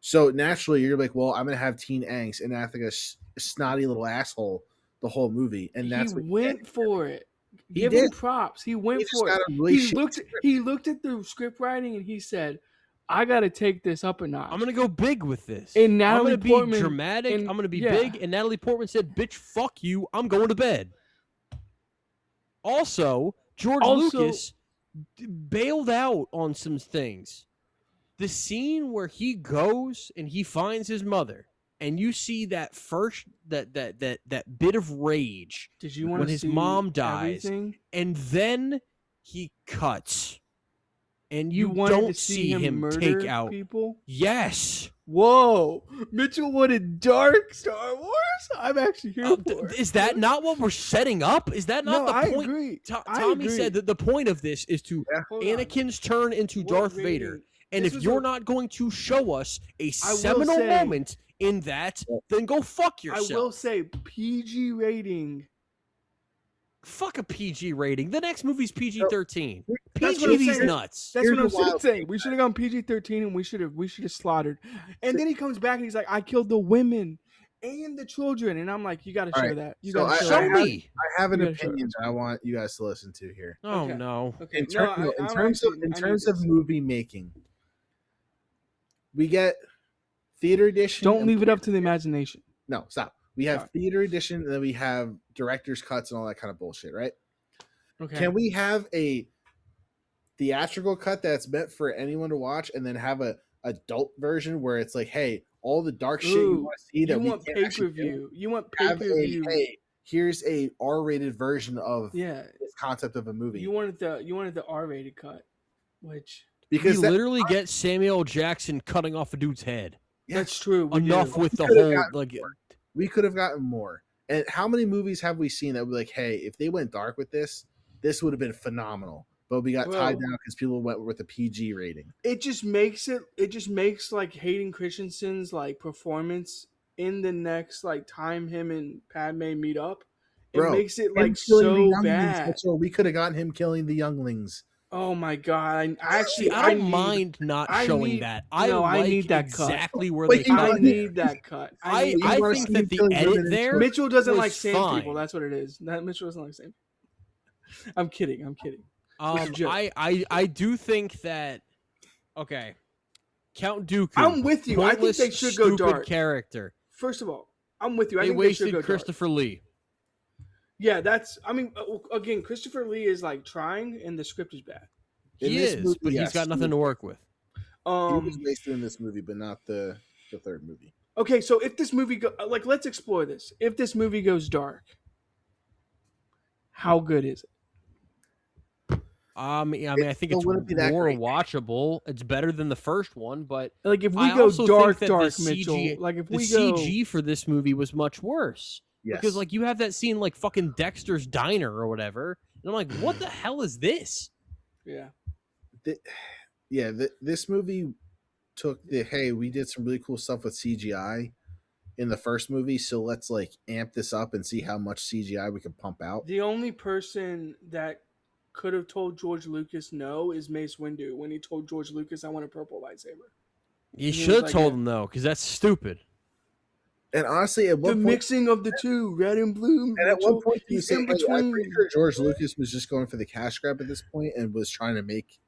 So naturally, you're like, "Well, I'm going to have teen angst and act like a snotty little asshole the whole movie," and that's what he went for it. Give him props. He went for it. He looked at the script writing and he said, I got to take this up a notch. I'm going to go big with this. And Natalie I'm going to be dramatic. I'm going to be big. And Natalie Portman said, bitch, fuck you. I'm going to bed. Also, George Lucas bailed out on some things. The scene where he goes and he finds his mother, and you see that first that bit of rage when his mom dies, and then he cuts. And you don't see him take out people. Yes. Whoa, Mitchell wanted dark Star Wars. I'm actually here for it. Is that not what we're setting up? Is that not the point? Agree. Tommy said that the point of this is to Anakin's turn into Darth Vader. And if you're not going to show us a seminal moment in that, then go fuck yourself. I will say PG rating. Fuck a PG rating. The next movie's PG-13. PG these nuts. That's what I'm saying. We should have gone PG-13 and we should have slaughtered. And then he comes back and he's like, I killed the women and the children. And I'm like, you got to show that. You got to show me. I have an opinion that I want you guys to listen to here. Oh, no. Okay. In terms of movie making, we get theater edition. Don't leave it up to the imagination. No, stop. We have theater edition, and then we have director's cuts and all that kind of bullshit, right? Okay. Can we have a theatrical cut that's meant for anyone to watch, and then have a adult version where it's like, hey, all the dark shit you want to see that you want pay-per-view. You want pay-per-view. Hey, here's a R-rated version of this concept of a movie. You wanted the R-rated cut, which Because we literally get Samuel L. Jackson cutting off a dude's head. Yes, that's true. Enough with the whole like. We could have gotten more. And how many movies have we seen that were like, hey, if they went dark with this would have been phenomenal. But we got tied down because people went with a PG rating. It just makes like Hayden Christensen's like performance in the next like time him and Padme meet up. It makes it like so bad. So we could have gotten him killing the younglings. Oh my god! I don't mind not showing that. I need that exactly cut. Where they. I need that cut. I think that the edit there. Mitchell doesn't like sand people. That's what it is. Mitchell doesn't like sand people. I'm kidding. I do think that. Okay, Count Dooku. I'm with you. I think they should go dark. Character. First of all, I'm with you. I think they should go wasted Christopher Lee. Yeah, again, Christopher Lee is like trying, and the script is bad. He is, but he's got nothing to work with. He was wasted in this movie, but not the third movie. Okay, so if this movie let's explore this. If this movie goes dark, how good is it? I think it's more watchable. It's better than the first one, but like if we go dark, Mitchell, CG, like if we go, CG for this movie was much worse. Yes. Because like you have that scene like fucking Dexter's Diner or whatever, and I'm like, what the hell is this? Yeah. This movie took we did some really cool stuff with CGI in the first movie, so let's like amp this up and see how much CGI we can pump out. The only person that could have told George Lucas no is Mace Windu when he told George Lucas, I want a purple lightsaber. You should have told him no, because that's stupid. And honestly, at one point, mixing of the two, red and blue. And at one point, he's in between. I'm pretty sure George Lucas was just going for the cash grab at this point and was trying to make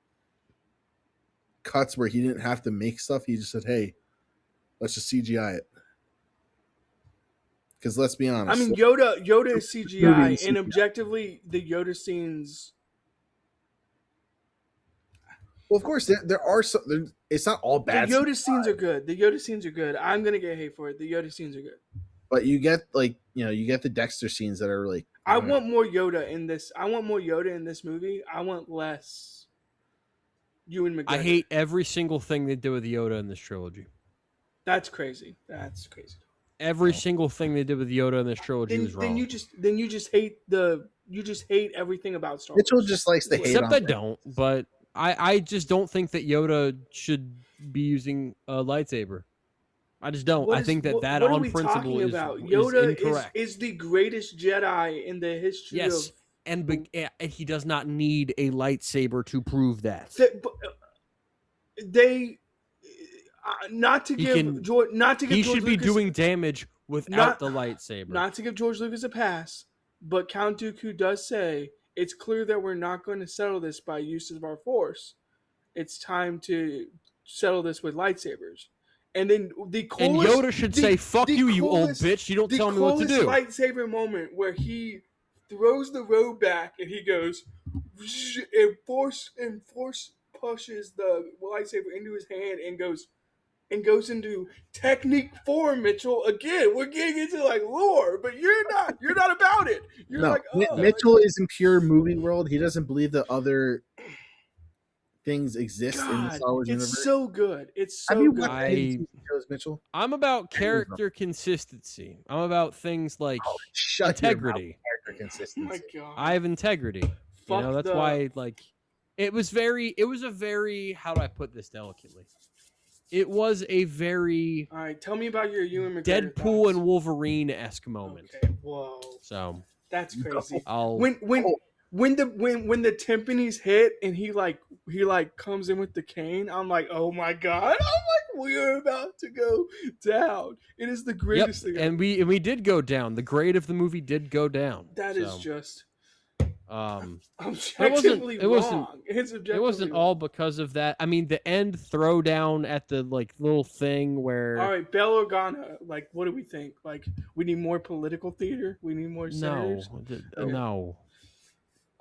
cuts where he didn't have to make stuff. He just said, "Hey, let's just CGI it." Because let's be honest, I mean, Yoda is CGI, and objectively, the Yoda scenes. Well, of course, there are some. It's not all bad. The Yoda scenes are good. The Yoda scenes are good. I'm gonna get hate for it. The Yoda scenes are good. But you get you get the Dexter scenes that are like. I want more Yoda in this. I want more Yoda in this movie. I want less. Ewan McGregor. I hate every single thing they do with Yoda in this trilogy. That's crazy. Every single thing they did with Yoda in this trilogy was wrong. Then you just hate everything about Star Wars. Mitchell just likes to hate. Except I don't, but I just don't think that Yoda should be using a lightsaber. I just don't. I think that on principle is Yoda incorrect. Is the greatest Jedi in the history of... Yes, and he does not need a lightsaber to prove that. He should be doing damage without the lightsaber. Not to give George Lucas a pass, but Count Dooku does say, it's clear that we're not going to settle this by use of our force. It's time to settle this with lightsabers. And then the coolest... And Yoda should say, fuck you, you old bitch. You don't tell me what to do. The coolest lightsaber moment where he throws the robe back and he goes... And force pushes the lightsaber into his hand and goes into technique 4, Mitchell. Again, we're getting into like lore, but you're not about it. Mitchell is in pure movie world. He doesn't believe that other things exist in the Star Wars universe. It's so good. It's so good. Mitchell? I'm about character consistency. I'm about things like integrity. Character consistency. Oh my God. I have integrity. That's why it was a very how do I put this delicately? It was a very all right. Tell me about your Ewan McGregor Deadpool and Wolverine-esque moment. Okay, whoa, so that's crazy. When the timpanis hit and he comes in with the cane, I'm like, oh my God! I'm like, we're about to go down. It is the greatest thing. And we did go down. The grade of the movie did go down. That is just. Objectively wrong. It wasn't all because of that. I mean, the end throwdown at the little thing where. All right, Bail Organa. What do we think? We need more political theater. We need more senators. No.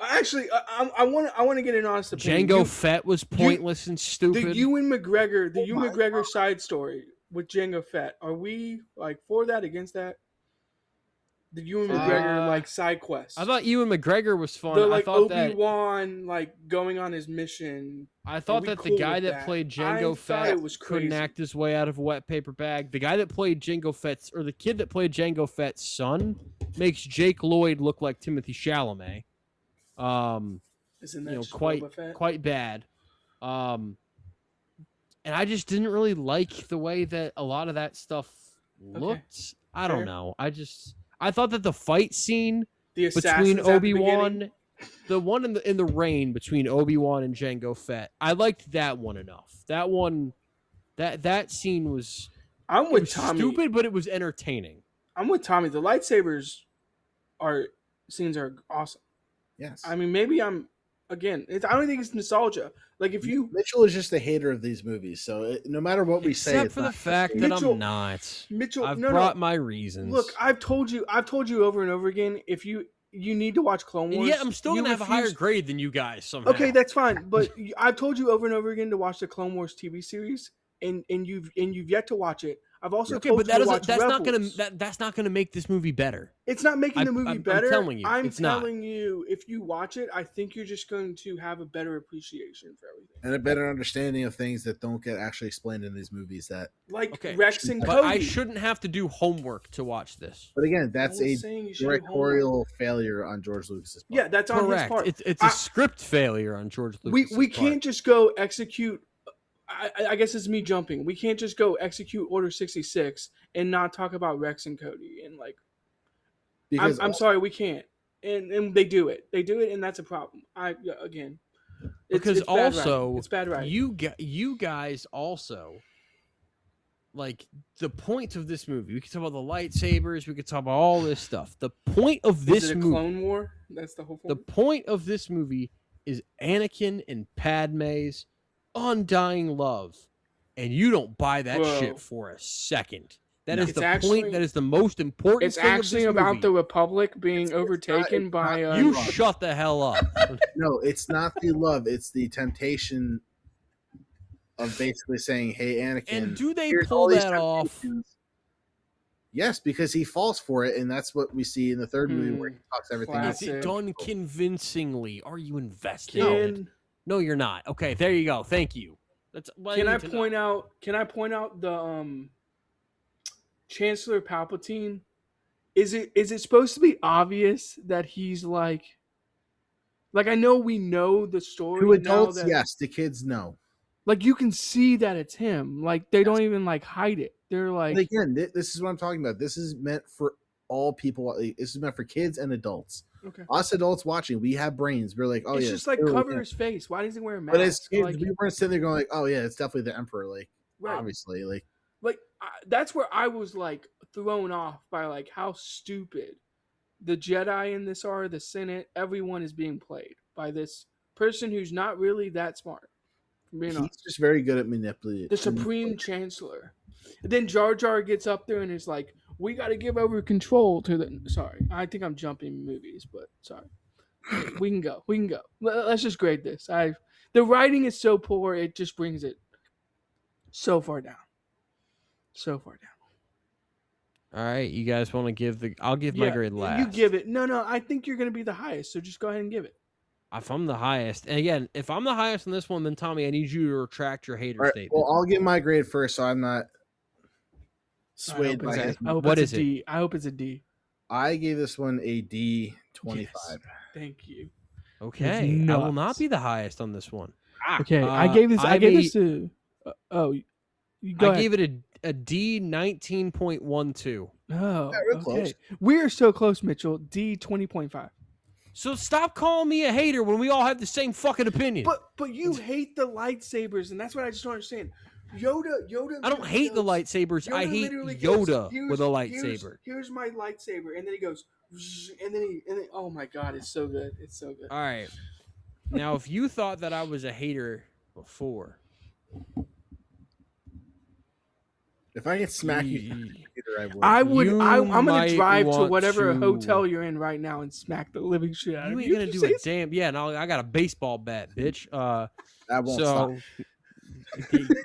Actually, I want to get an honest opinion. Jango Fett was pointless and stupid. The Ewan McGregor side story with Jango Fett. Are we for that, against that? The Ewan McGregor like side quest. I thought Ewan McGregor was fun. The like I thought Obi-Wan like going on his mission. I thought that the guy that played Jango Fett couldn't act his way out of a wet paper bag. The guy that played Jango Fett's, or the kid that played Jango Fett's son, makes Jake Lloyd look like Timothy Chalamet. Isn't that quite bad. And I just didn't really like the way that a lot of that stuff looked. Okay. I don't know. I thought that the fight scene between Obi-Wan, the one in the rain between Obi-Wan and Jango Fett, I liked that one enough. That one, that scene was. I'm with Tommy. Stupid, but it was entertaining. I'm with Tommy. The lightsabers scenes are awesome. Yes. I mean, maybe I'm again. I don't think it's nostalgia. Like if you Mitchell is just a hater of these movies, so no matter what we say, except for the fact that I'm not. Mitchell, I've brought my reasons. Look, I've told you over and over again. If you need to watch Clone Wars, yeah, I'm still gonna have a higher grade than you guys somehow. Okay, that's fine. But I've told you over and over again to watch the Clone Wars TV series, and you've yet to watch it. I've also told you to watch Rebels. That's not gonna make this movie better. It's not making the movie better. I'm telling you, if you watch it, I think you're just going to have a better appreciation for everything and a better understanding of things that don't get actually explained in these movies. That Rex and Cody. But I shouldn't have to do homework to watch this. But again, that's a directorial failure on George Lucas's part. Yeah, that's on his part. It's a script failure on George Lucas's part. We can't just go execute. I guess it's me jumping. We can't just go execute Order 66 and not talk about Rex and Cody and like. Because I'm sorry, we can't. And they do it. They do it, and that's a problem. It's also it's bad writing. You guys also like the point of this movie. We could talk about the lightsabers. We could talk about all this stuff. The point of this movie, Clone War. That's the whole point. The point of this movie is Anakin and Padme's undying love, and you don't buy that shit for a second. That is the point. That is the most important. It's actually about the Republic being overtaken by. You shut the hell up. No, it's not the love. It's the temptation of basically saying, "Hey, Anakin." And do they pull that off? Yes, because he falls for it, and that's what we see in the third movie where he talks everything. Is it done convincingly? Are you invested? No, you're not. Okay, there you go. Thank you. Can I point out the Chancellor Palpatine? Is it supposed to be obvious that he's like I know we know the story. To adults, yes. The kids know. Like you can see that it's him. Like they don't even like hide it. They're like. But again, this is what I'm talking about. This is meant for all people. This is meant for kids and adults. Okay. Us adults watching, we have brains. We're like, it's just like cover his face. Why does he wear a mask? But as kids, we weren't sitting there going like, oh yeah, it's definitely the Emperor. Like, right. Obviously, that's where I was like thrown off by like how stupid the Jedi in this are, the Senate, everyone is being played by this person who's not really that smart. He's just very good at manipulating. The Supreme Chancellor. And then Jar Jar gets up there and is like, we got to give over control to the. Sorry, I think I'm jumping movies, but sorry. We can go. Let's just grade this. The writing is so poor, it just brings it so far down. All right, you guys want to give I'll give my grade last. You give it. No, I think you're going to be the highest, so just go ahead and give it. If I'm the highest, and again, if I'm the highest on this one, then Tommy, I need you to retract your hater statement. Well, I'll give my grade first, so I'm not swayed by his. What is it? I hope it's a D. I gave this one a D 25. Yes. Thank you. Okay, I will not be the highest on this one. Okay, I gave this. I gave this to. I gave it a D 19.12. Oh, okay. We're so close, Mitchell. D 20.5. So stop calling me a hater when we all have the same fucking opinion. But you hate the lightsabers, and that's what I just don't understand. Yoda. I don't hate the lightsabers. I hate Yoda with a lightsaber. Here's my lightsaber, and then he goes, and then oh my god, it's so good. It's so good. All right. Now, if you thought that I was a hater before, if I get smacked, I would. I'm gonna drive to whatever hotel you're in right now and smack the living shit out of you. You ain't gonna do a damn. Yeah, no, I got a baseball bat, bitch. That won't stop.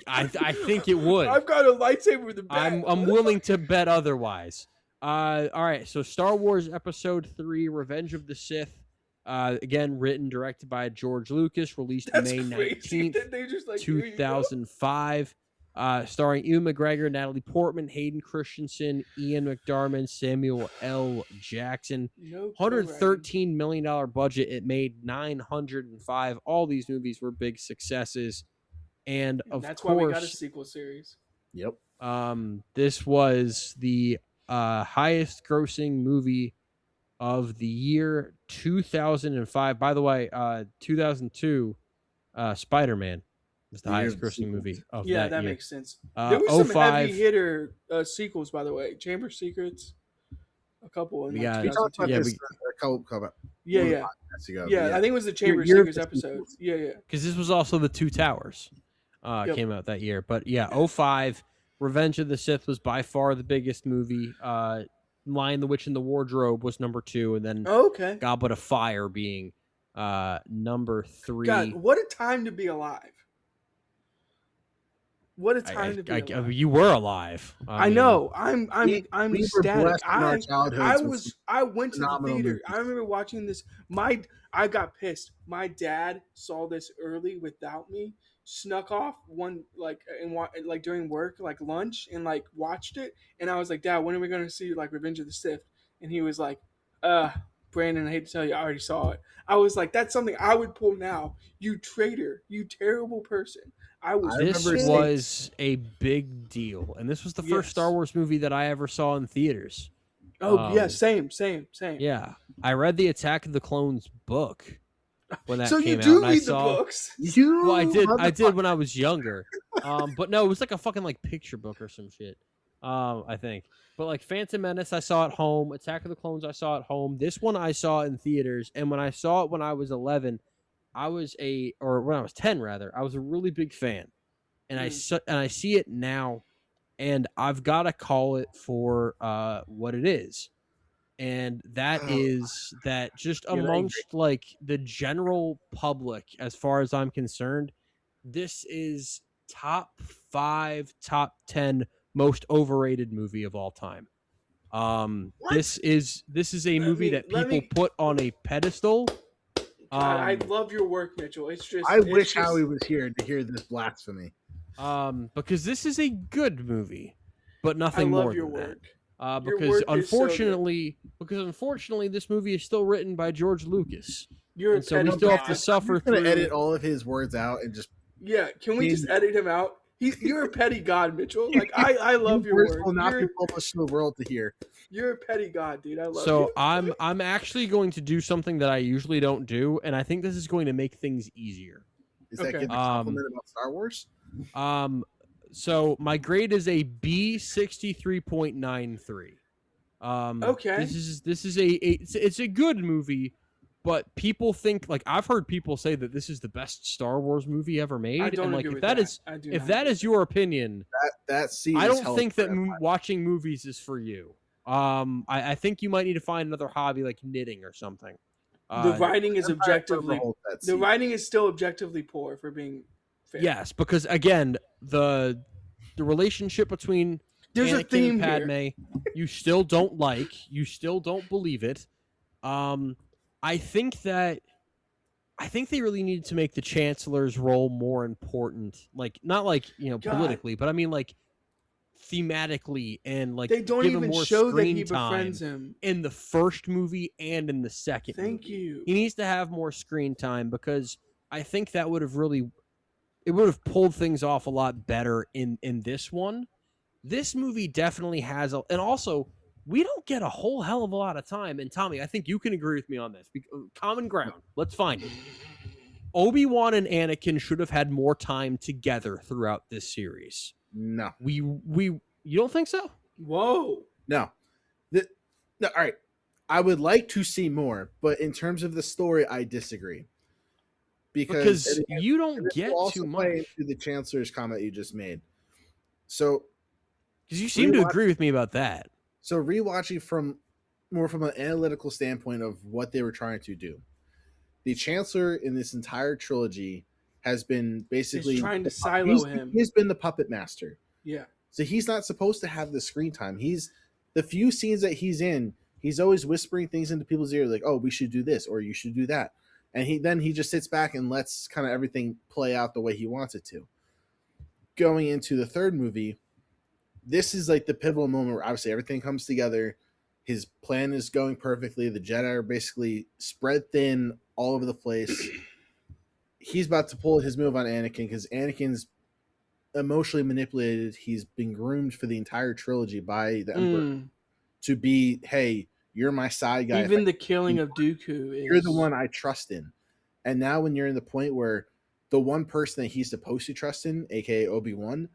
I think it would. I've got a lightsaber with a bat. I'm willing to bet otherwise. All right. So Star Wars Episode 3: Revenge of the Sith. Again, written, directed by George Lucas, released That's May crazy 19th, that they just like 2005. Starring Ewan McGregor, Natalie Portman, Hayden Christensen, Ian McDiarmid, Samuel L. Jackson. No $113 million budget. It made 905. All these movies were big successes. And of that's course, why we got a sequel series. Yep. This was the highest grossing movie of the year 2005. By the way, 2002, Spider-Man was the highest grossing movie of that year. That makes sense. There were some heavy hitter sequels, by the way. Chamber Secrets, a couple. We talked about this a couple Yeah. I think it was the Chamber Secrets episode. Yeah. Because this was also the Two Towers came out that year. But yeah, 05, Revenge of the Sith was by far the biggest movie. Lion, the Witch, and the Wardrobe was number 2, and then Goblet of Fire being number 3. God, what a time to be alive! What a time to be alive! You were alive. I know. I'm ecstatic. I went to the theater. Movies. I remember watching this. I got pissed. My dad saw this early without me. Snuck off during work, like lunch, and like watched it. And I was like, Dad, when are we going to see like Revenge of the Sith? And he was like, Brandon, I hate to tell you, I already saw it. I was like, that's something I would pull now. You traitor, you terrible person. This was a big deal, and this was the first Star Wars movie that I ever saw in theaters. Oh yeah, same. Yeah, I read the Attack of the Clones book when that came out. So you do read the books? Well, I did when I was younger. But no, it was like a fucking like picture book or some shit. I think. But like Phantom Menace, I saw at home. Attack of the Clones, I saw at home. This one I saw in theaters, and when I saw it when I was 11, when I was 10 rather, I was a really big fan, and I see it now, and I've got to call it for what it is, and that is that just amongst like the general public, as far as I'm concerned, this is top 5, top 10 most overrated movie of all time. This is a movie that people put on a pedestal. God, I love your work, Mitchell. It's just I wish Howie was here to hear this blasphemy. Because this is a good movie, but nothing more than work. That. Because unfortunately, this movie is still written by George Lucas. So we still have to suffer through. I'm gonna edit all of his words out and just can we just edit him out? You're a petty god, Mitchell. Like I love your work. Will not be published to the world to hear. You're a petty god, dude. I love you. So I'm actually going to do something that I usually don't do, and I think this is going to make things easier. Is that giving a compliment about Star Wars? So my grade is a B 63.93. Okay. This is it's a good movie. But people think, like, I've heard people say that this is the best Star Wars movie ever made. I don't and like agree if with that that. is that is your opinion, that scene I don't think that watching movies is for you. I think you might need to find another hobby like knitting or something. The writing is still objectively poor, for being fair. Yes, because again, the relationship between there's Anakin a theme and Padme, here. You still don't like, you still don't believe it. I think they really needed to make the Chancellor's role more important. Like, not like, politically, but I mean like thematically, and like they don't give even him more show that he time befriends him in the first movie and in the second. Thank you. He needs to have more screen time, because I think that would have pulled things off a lot better in this one. This movie definitely has and also we don't get a whole hell of a lot of time. And Tommy, I think you can agree with me on this. Common ground. Let's find it. Obi-Wan and Anakin should have had more time together throughout this series. No. You don't think so? Whoa. No. No. All right. I would like to see more, but in terms of the story, I disagree. Because you don't get too much. To the Chancellor's comment you just made. So, because you seem to agree with me about that. So rewatching from an analytical standpoint of what they were trying to do, the Chancellor in this entire trilogy has been basically trying to silo him. He's been the puppet master. Yeah. So he's not supposed to have the screen time. the few scenes that he's in, he's always whispering things into people's ear, like, "Oh, we should do this, or you should do that," and he just sits back and lets kind of everything play out the way he wants it to. Going into the third movie, this is like the pivotal moment where obviously everything comes together. His plan is going perfectly. The Jedi are basically spread thin all over the place. He's about to pull his move on Anakin because Anakin's emotionally manipulated. He's been groomed for the entire trilogy by the Emperor to be, hey, you're my side guy. Even the killing of Dooku is... You're the one I trust in. And now when you're in the point where the one person that he's supposed to trust in, aka Obi-Wan,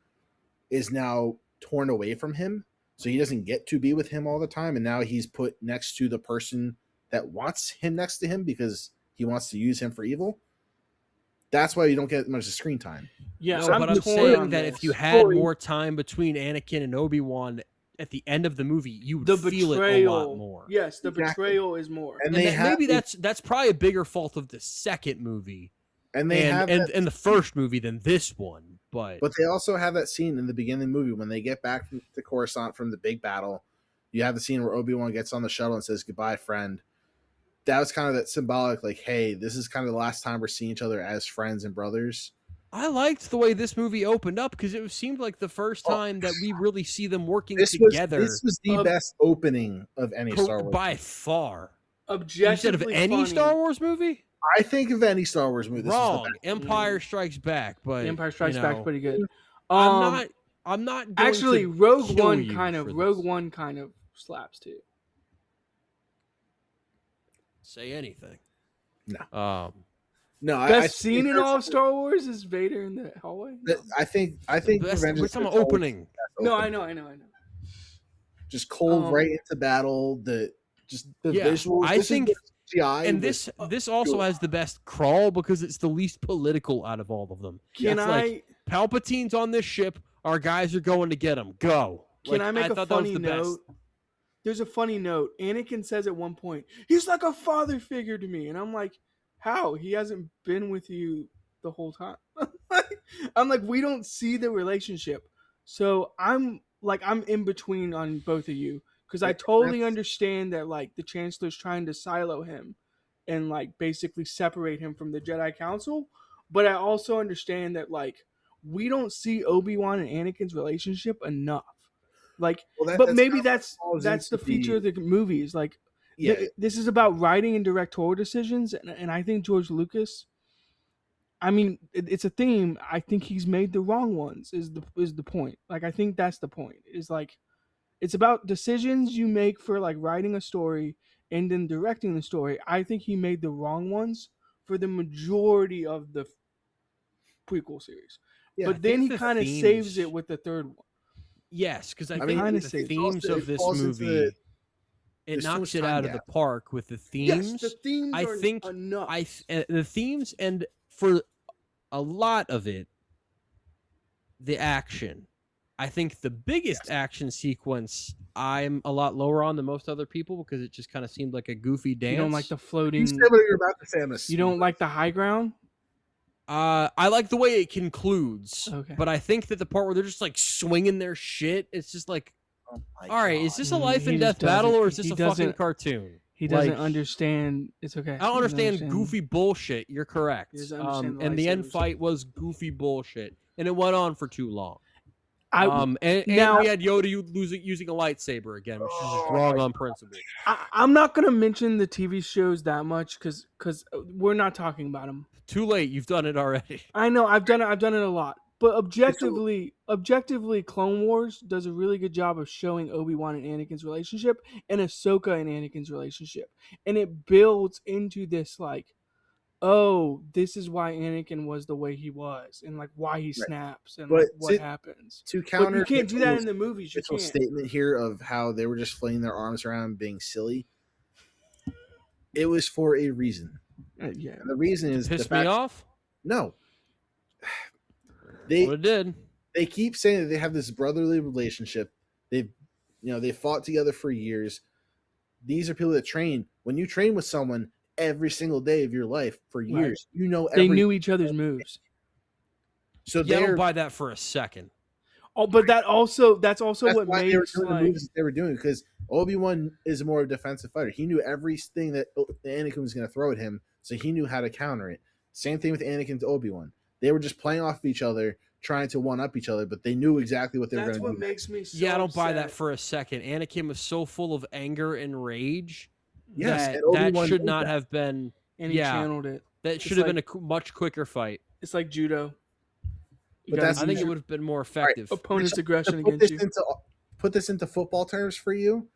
is now torn away from him, so he doesn't get to be with him all the time, and now he's put next to the person that wants him next to him because he wants to use him for evil. That's why you don't get much screen time. Yeah, no, but I'm saying that if you had more time between Anakin and Obi-Wan at the end of the movie, you would feel it a lot more. Yes, the betrayal is more. And maybe that's probably a bigger fault of the second movie and the first movie than this one. But they also have that scene in the beginning of the movie when they get back to Coruscant from the big battle. You have the scene where Obi-Wan gets on the shuttle and says, "Goodbye, friend." That was kind of that symbolic, like, hey, this is kind of the last time we're seeing each other as friends and brothers. I liked the way this movie opened up because it seemed like the first time that we really see them working together. This was the best opening of any Star Wars by far. Objectively Instead of any Star Wars movie? I think of any Star Wars movie. Wrong. Empire Strikes Back, but Empire Strikes Back is pretty good. I'm not actually Rogue One kind of slaps too. Say anything. No. No. Best scene in all of Star Wars is Vader in the hallway. No. I think we're talking opening. No, I know. Just cold right into battle. The visuals. I think. And this also has the best crawl because it's the least political out of all of them. Like Palpatine's on this ship. Our guys are going to get him. Go. Can I make a funny note? There's a funny note. Anakin says at one point, "He's like a father figure to me," and I'm like, "How? He hasn't been with you the whole time." I'm like, we don't see the relationship. So I'm in between on both of you. Because I totally understand that, like, the Chancellor's trying to silo him and, like, basically separate him from the Jedi Council. But I also understand that, like, we don't see Obi-Wan and Anakin's relationship enough. Like, but maybe that's the feature of the movies. Like, this is about writing and directorial decisions. And I think George Lucas, I mean, it's a theme. I think he's made the wrong ones is the point. Like, I think that's the point. Is like, it's about decisions you make for like writing a story and then directing the story. I think he made the wrong ones for the majority of the prequel series. Yeah, but then he kind of saves it with the third one. Yes, because I think the themes of this movie, it knocks it out of the park with the themes. Yes, the themes are enough. The themes, and for a lot of it, the action. I think the biggest action sequence I'm a lot lower on than most other people because it just kind of seemed like a goofy dance. You don't like the floating. You said what you're about to say. You don't like the high ground? I like the way it concludes. Okay. But I think that the part where they're just like swinging their shit, it's just like, all right, is this a life and death battle or is this a fucking cartoon? He doesn't understand. It's okay. I don't understand goofy bullshit. You're correct. And the end fight was goofy bullshit, and it went on for too long. And we had Yoda using a lightsaber again, which is just wrong on principle. I'm not gonna mention the TV shows that much because we're not talking about them. Too late. You've done it already. I know. I've done it a lot. But objectively, Clone Wars does a really good job of showing Obi-Wan and Anakin's relationship and Ahsoka and Anakin's relationship, and it builds into this like, oh, this is why Anakin was the way he was, and like why he snaps and like, what happens. To counter, you can't do that in the movies. You can't. Statement here of how they were just flinging their arms around, being silly. It was for a reason. Yeah, and the reason is pissed me off. No, it did. They keep saying that they have this brotherly relationship. They've fought together for years. These are people that train. When you train with someone every single day of your life for years, they knew each other's moves. So I don't buy that for a second. Oh, but that's also That's what why makes they were doing like the moves that they were doing, because Obi-Wan is more of a defensive fighter. He knew everything that Anakin was going to throw at him, so he knew how to counter it. Same thing with Anakin to Obi-Wan. They were just playing off of each other, trying to one-up each other, but they knew exactly what they were going to do. That's what makes me so Yeah, I don't buy upset. that for a second. Anakin was so full of anger and rage Yes, that and Obi-Wan should knew not that. have been. And he channeled it. That It's should have like- been a much quicker fight. It's like judo. You But gotta that's- I think use it your would have been more effective. opponent's aggression To put against this you. put this into football terms for you,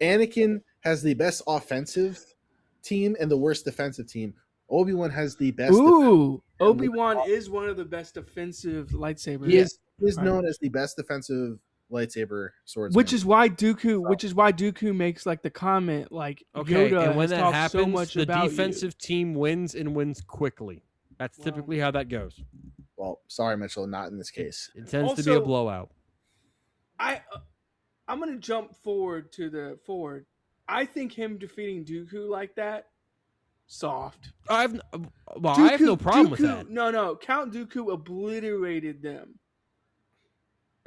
Anakin has the best offensive team and the worst defensive team. Obi-Wan has the best. Ooh, Obi-Wan is one of the best defensive lightsabers. He is Right. known as the best defensive lightsaber swordsman. Which is why Dooku makes like the comment like Okay, Yoda and when has that talked happens, so much the about defensive team wins and wins quickly. That's Wow. typically how that goes. Well, sorry, Mitchell, not in this case. It tends to be a Also- blowout. I'm gonna jump forward to the forward. I think him defeating Dooku like that, soft. I have no problem with that. No, Count Dooku obliterated them.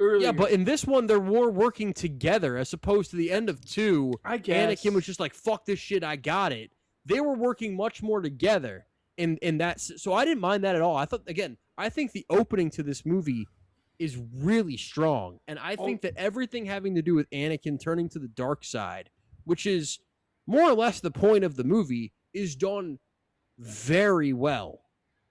Earlier. Yeah, but in this one, they're more working together as opposed to the end of 2. I guess Anakin was just like, "Fuck this shit, I got it." They were working much more together in that. So I didn't mind that at all. I think the opening to this movie is really strong, and I think that everything having to do with Anakin turning to the dark side, which is more or less the point of the movie, is done very well.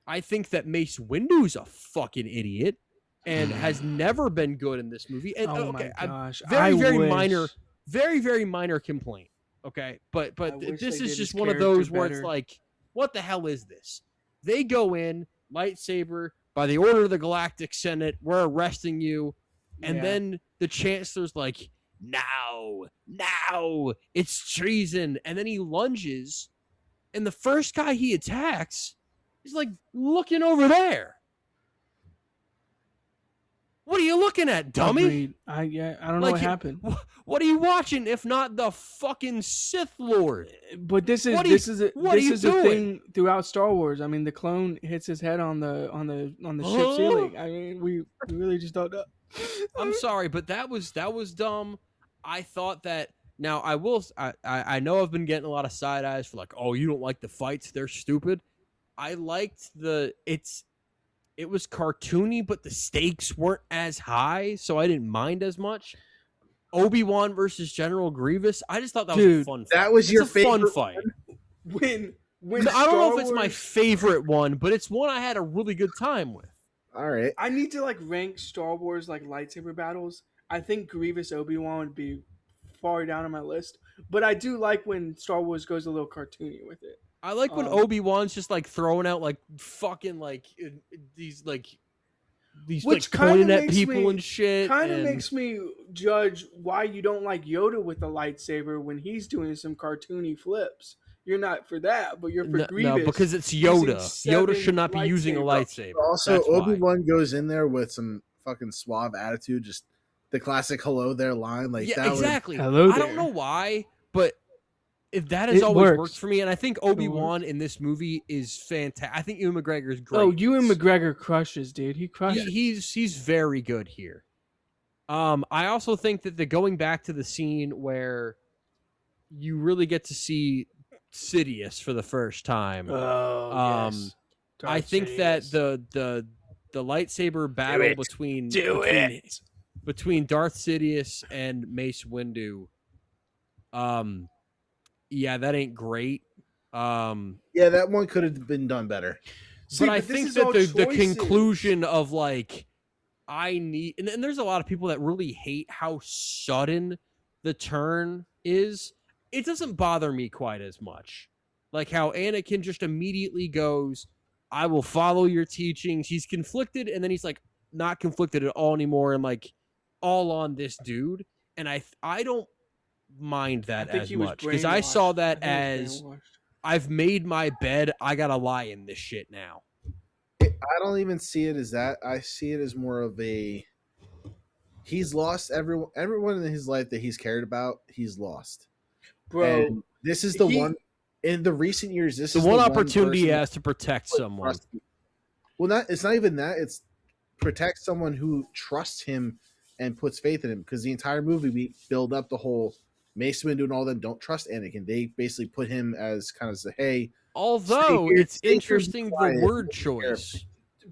I think that Mace Windu's a fucking idiot and has never been good in this movie. And oh okay, my gosh, very wish. minor, very minor complaint. Okay, but I wish this they is did just his one of character those where it's better. like, what the hell is this? They go in lightsaber by the order of the Galactic Senate. We're arresting you, and Yeah. then the Chancellor's like, now, it's treason, and then he lunges, and the first guy he attacks is like looking over there. What are you looking at, dummy? Agreed. I don't know Like, what happened. What are you watching if not the fucking Sith Lord? But this is What are you- this is a, what are this you is a doing? thing throughout Star Wars. I mean, the clone hits his head on the ship Huh? ceiling. I mean, we really just don't know. I'm sorry, but that was dumb. I thought that. Now I know I've been getting a lot of side eyes for like, oh, you don't like the fights? They're stupid. I liked it was cartoony, but the stakes weren't as high, so I didn't mind as much. Obi-Wan versus General Grievous. I just thought that was a fun fight. That was your It's a fun favorite fight. When I don't know if it's Star my Wars- favorite one, but it's one I had a really good time with. All right. I need to like rank Star Wars like lightsaber battles. I think Grievous Obi-Wan would be far down on my list, but I do like when Star Wars goes a little cartoony with it. I like when Um, Obi-Wan's just like throwing out like fucking like these Which like kinda pointing at makes people me- and shit. Kind of and- makes me judge why you don't like Yoda with the lightsaber when he's doing some cartoony flips. You're not for that, but you're for Grievous. No, because it's using Yoda. 7 Yoda should not be using a lightsabers. lightsaber. Also, That's why. Obi-Wan goes in there with some fucking suave attitude, just the classic "hello there" line. Like Yeah, that exactly. Hello I don't there. know why, but if that has It always works. worked for me, and I think Obi-Wan in this movie is fantastic. I think Ewan McGregor is great. Oh, in Ewan this. McGregor crushes, dude. He crushes. He's very good here. I also think that the going back to the scene where you really get to see Sidious for the first time. Oh, yes. I Darth think that Sidious. the lightsaber battle it. between Darth Sidious and Mace Windu, yeah, that ain't great. Yeah, that one could have been done better. See, but I this think is that all the choices. conclusion of like I need and there's a lot of people that really hate how sudden the turn is. It doesn't bother me quite as much. Like how Anakin just immediately goes, I will follow your teachings. He's conflicted, and then he's like not conflicted at all anymore, and like all on this dude. And I don't mind that I think as he was much because I brainwashed. saw that I think he was as brainwashed. I've made my bed. I gotta lie in this shit now. I don't even see it as that. I see it as more of a he's lost everyone in his life that he's cared about. He's lost, Bro. And this is the one in the recent years. This The is one the opportunity he person has to protect that someone. Well, it's not even that. It's protect someone who trusts him and puts faith in him. Because the entire movie we build up the whole Mace Windu and all them don't trust Anakin. They basically put him as kind of the hey. Although it's interesting the word and choice.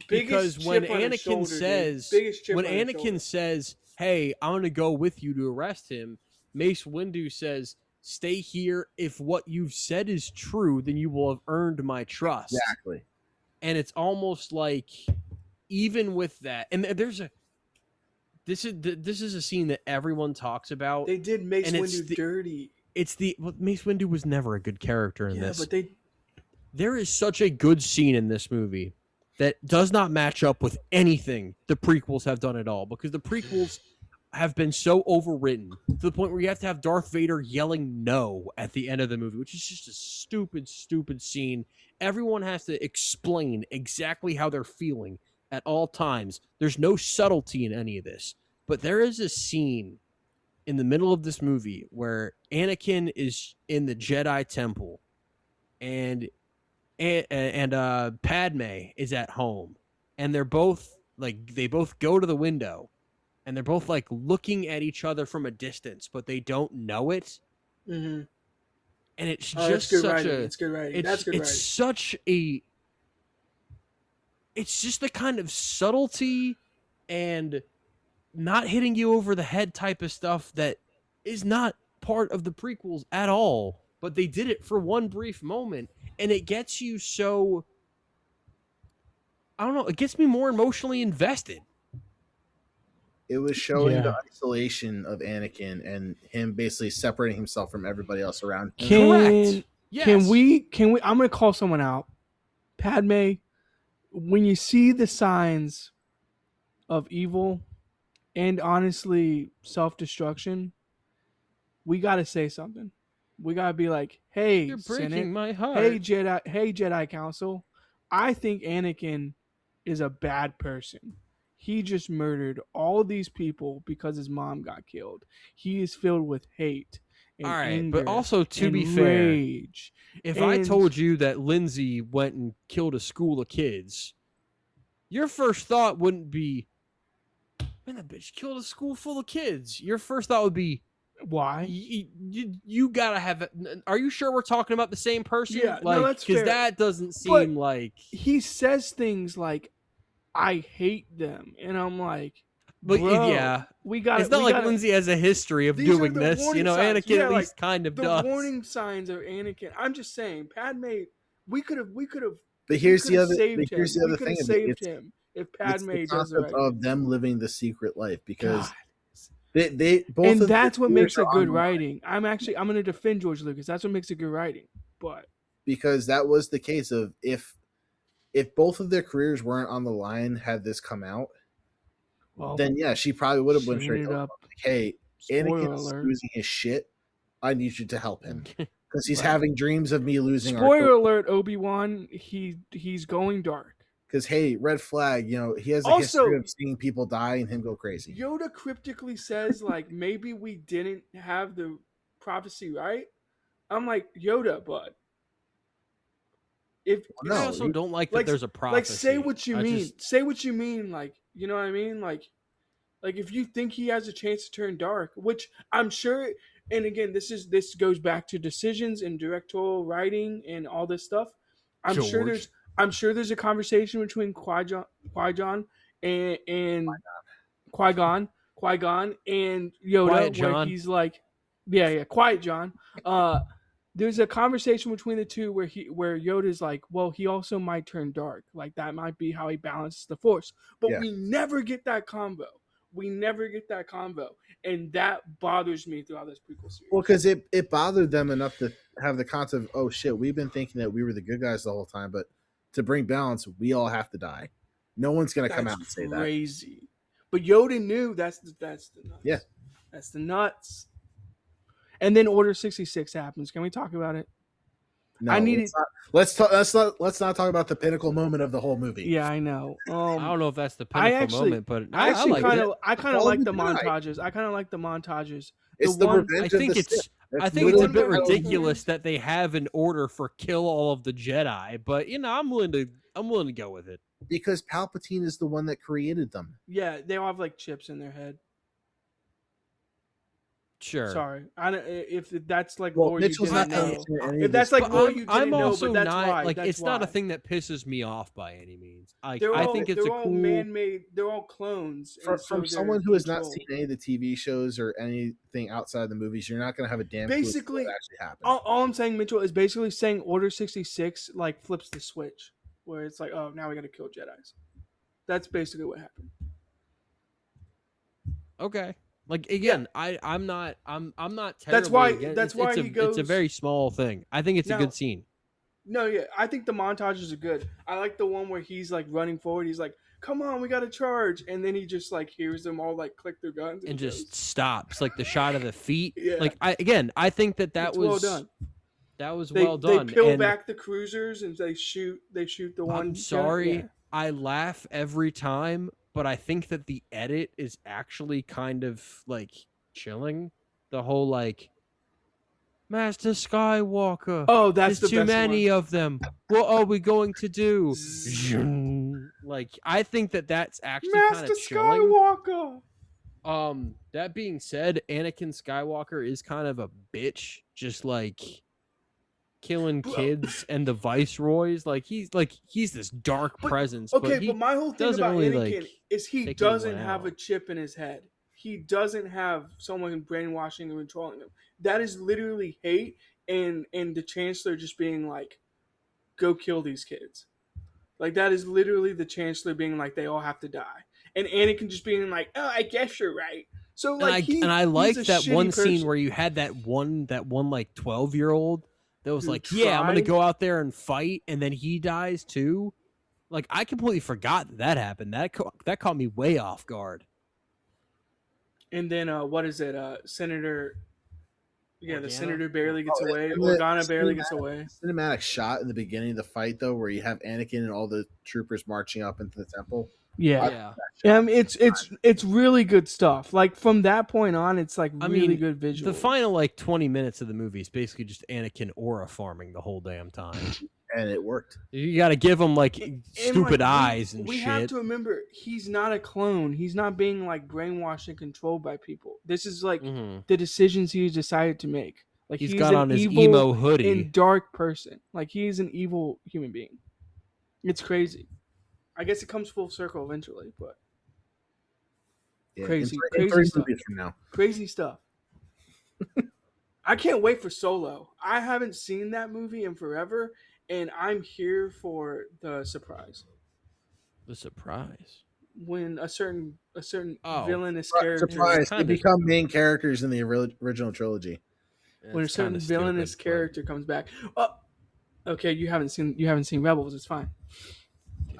Biggest Because when chip on his Anakin shoulder, says, dude. Biggest chip when on his Anakin shoulder. says, "Hey, I'm gonna go with you to arrest him," Mace Windu says, "Stay here. If what you've said is true, then you will have earned my trust." Exactly. And it's almost like, even with that, and this is a scene that everyone talks about. They did Mace Windu dirty. Mace Windu was never a good character in this. But there is such a good scene in this movie that does not match up with anything the prequels have done at all, because the prequels have been so overwritten to the point where you have to have Darth Vader yelling no at the end of the movie, which is just a stupid scene. Everyone has to explain exactly how they're feeling at all times. There's no subtlety in any of this. But there is a scene in the middle of this movie where Anakin is in the Jedi Temple and Padme is at home, and they both go to the window, and they're both like looking at each other from a distance, but they don't know it. Mm-hmm. And it's just such a. It's good writing. It's such a. It's just the kind of subtlety and not hitting you over the head type of stuff that is not part of the prequels at all. But they did it for one brief moment, and it gets you so. I don't know. It gets me more emotionally invested. It was showing the isolation of Anakin and him basically separating himself from everybody else around him. Correct. Yes. Can we? I'm going to call someone out. Padme, when you see the signs of evil and honestly self-destruction, we got to say something. We got to be like, hey, you're breaking Senate, my heart. Hey, Jedi Council. I think Anakin is a bad person. He just murdered all these people because his mom got killed. He is filled with hate and anger, but also to be rage. Fair, if I told you that Lindsay went and killed a school of kids, your first thought wouldn't be, man, that bitch killed a school full of kids. Your first thought would be, why? You gotta have it. Are you sure we're talking about the same person? Yeah, no, that's fair. Because that doesn't seem like he says things like, "I hate them," and I'm like, but bro, yeah, we got. It's not like Lindsay has a history of doing this. You know, signs. Anakin at least kind of does. The warning signs of Anakin. I'm just saying, Padme. We could have. But here's the other. Saved but here's him. the other we thing. Saved him if Padme it's the does concept right. of them living the secret life, because they both. And that's what makes it good writing. I'm going to defend George Lucas. That's what makes it good writing. But because that was the case of if both of their careers weren't on the line had this come out, then yeah, she probably would have been straight up like, hey, Anakin's losing his shit. I need you to help him because he's having dreams of me losing. Spoiler alert, Obi-Wan, he's going dark. Because hey, red flag, he has a history of seeing people die and him go crazy. Yoda cryptically says like maybe we didn't have the prophecy right. I'm like, Yoda, bud. I also don't like that there's a prophecy. Like, say what you mean. Say what you mean. Like, you know what I mean? Like if you think he has a chance to turn dark, which I'm sure. And again, this goes back to decisions and directorial writing and all this stuff. I'm sure there's a conversation between Qui-Gon and Qui-Gon and Yoda where he's like, Quiet John. There's a conversation between the two where Yoda's like, well, he also might turn dark. Like that might be how he balances the Force. But we never get that combo. And that bothers me throughout this prequel series. Well, because it bothered them enough to have the concept of, oh shit, we've been thinking that we were the good guys the whole time, but to bring balance, we all have to die. No one's gonna come out and say that. Crazy. But Yoda knew that's the nuts. Yeah. That's the nuts. And then Order 66 happens. Can we talk about it? No, let's not talk about the pinnacle moment of the whole movie. Yeah, I know. I don't know if that's the pinnacle moment, but I kind of like the montages. It's the revenge of the Sith. I think it's a bit ridiculous that they have an order for kill all of the Jedi, but I'm willing to go with it. Because Palpatine is the one that created them. Yeah, they all have like chips in their head. Sure. Sorry, if that's like well, lore Mitchell's you didn't know. If that's like lore you didn't know, but that's not why. like that's it's why. not a thing that pisses me off by any means. I think it's they're a all cool man-made. They're all clones. From someone who has not seen any of the TV shows or anything outside of the movies, you're not going to have a damn basically clue what actually happened. All I'm saying, Mitchell, is basically saying Order 66 like flips the switch, where it's like, oh, now we got to kill Jedis. That's basically what happened. Okay. Like again, yeah. I'm not terribly That's why he goes. It's a very small thing. I think it's a good scene. No, yeah, I think the montages are good. I like the one where he's like running forward. He's like, "Come on, we got to charge!" And then he just like hears them all like click their guns and just stops. Like the shot of the feet. Yeah. Like I think that was well done. That was well done. They peel back the cruisers and they shoot the one. I'm sorry, I laugh every time. But I think that the edit is actually kind of like chilling. The whole like Master Skywalker. Oh, that's There's the too best many one. of them. What are we going to do? Like I think that's actually kind of chilling. Master Skywalker. That being said, Anakin Skywalker is kind of a bitch. Just like killing kids and the viceroys, like he's this dark presence. Okay, but my whole thing about really, Anakin is he doesn't have a chip in his head. He doesn't have someone brainwashing and controlling him. That is literally hate and the Chancellor just being like, "Go kill these kids." Like that is literally the Chancellor being like, "They all have to die," and Anakin just being like, "Oh, I guess you're right." So like, I like that one person. scene where you had that one like 12-year-old. That was like, yeah, I'm going to go out there and fight, and then he dies too. Like, I completely forgot that happened. That caught me way off guard. And then, what is it? Senator... Yeah, the Senator barely gets away. Organa barely gets away. Cinematic shot in the beginning of the fight, though, where you have Anakin and all the troopers marching up into the temple. Yeah. It's really good stuff. Like from that point on, it's like really good visual. The final like 20 minutes of the movie is basically just Anakin aura farming the whole damn time, and it worked. You got to give him like stupid eyes and shit. We have to remember he's not a clone. He's not being like brainwashed and controlled by people. This is like the decisions he's decided to make. Like he's got on his emo hoodie and dark person. Like he's an evil human being. It's crazy. I guess it comes full circle eventually, but crazy stuff. From now. Crazy stuff. I can't wait for Solo. I haven't seen that movie in forever, and I'm here for the surprise. The surprise? When a certain villainous character... Surprise! They become main characters in the original trilogy. When a certain villainous character comes back. Oh, okay, you haven't seen Rebels. It's fine.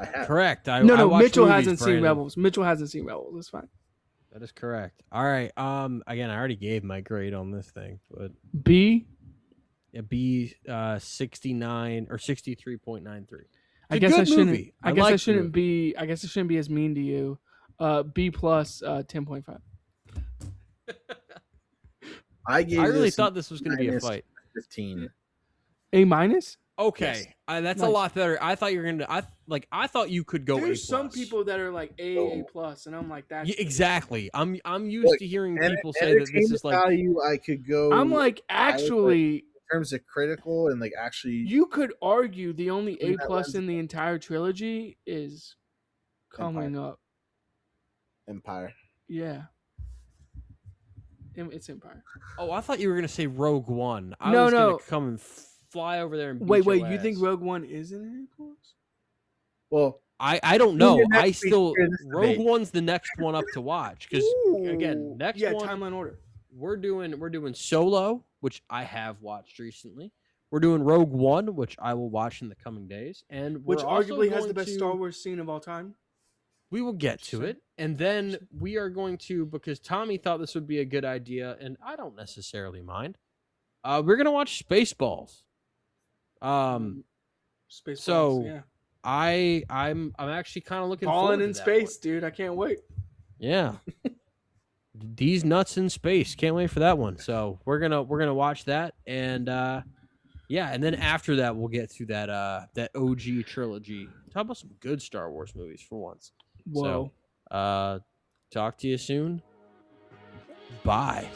I have. Correct. Mitchell hasn't seen Rebels. Mitchell hasn't seen Rebels. It's fine. That is correct. All right. Again, I already gave my grade on this thing, but B. Yeah, B. 69 or 63.93. I guess I shouldn't. I guess I shouldn't be. I guess I shouldn't be as mean to you. B plus 10.5. I really thought this was going to be a fight. 15. A minus. Okay, yes. That's a lot better. I thought you were gonna. I thought you could go. There's some people that are like A plus, and I'm like that. Yeah, exactly. I'm used to hearing people say that this is like value. I could go. I'm like actually in terms of critical and like actually. You could argue the only A plus in the entire trilogy is coming up. Empire. Yeah. It's Empire. Oh, I thought you were gonna say Rogue One. I was gonna come and fly over there and beat your ass. You think Rogue One is an A plus? Well, I don't know. I still Rogue One's the next one up to watch because again, next one timeline order. We're doing Solo, which I have watched recently. We're doing Rogue One, which I will watch in the coming days, and which arguably has the best Star Wars scene of all time. We will get to it, and then we are going to, because Tommy thought this would be a good idea, and I don't necessarily mind. We're gonna watch Spaceballs. Spaceballs, yeah. I'm actually kind of looking forward to in space, dude. I can't wait. Yeah. These Nuts in Space. Can't wait for that one. So we're gonna watch that, and yeah, and then after that we'll get to that OG trilogy. Talk about some good Star Wars movies for once. Whoa. So talk to you soon. Bye.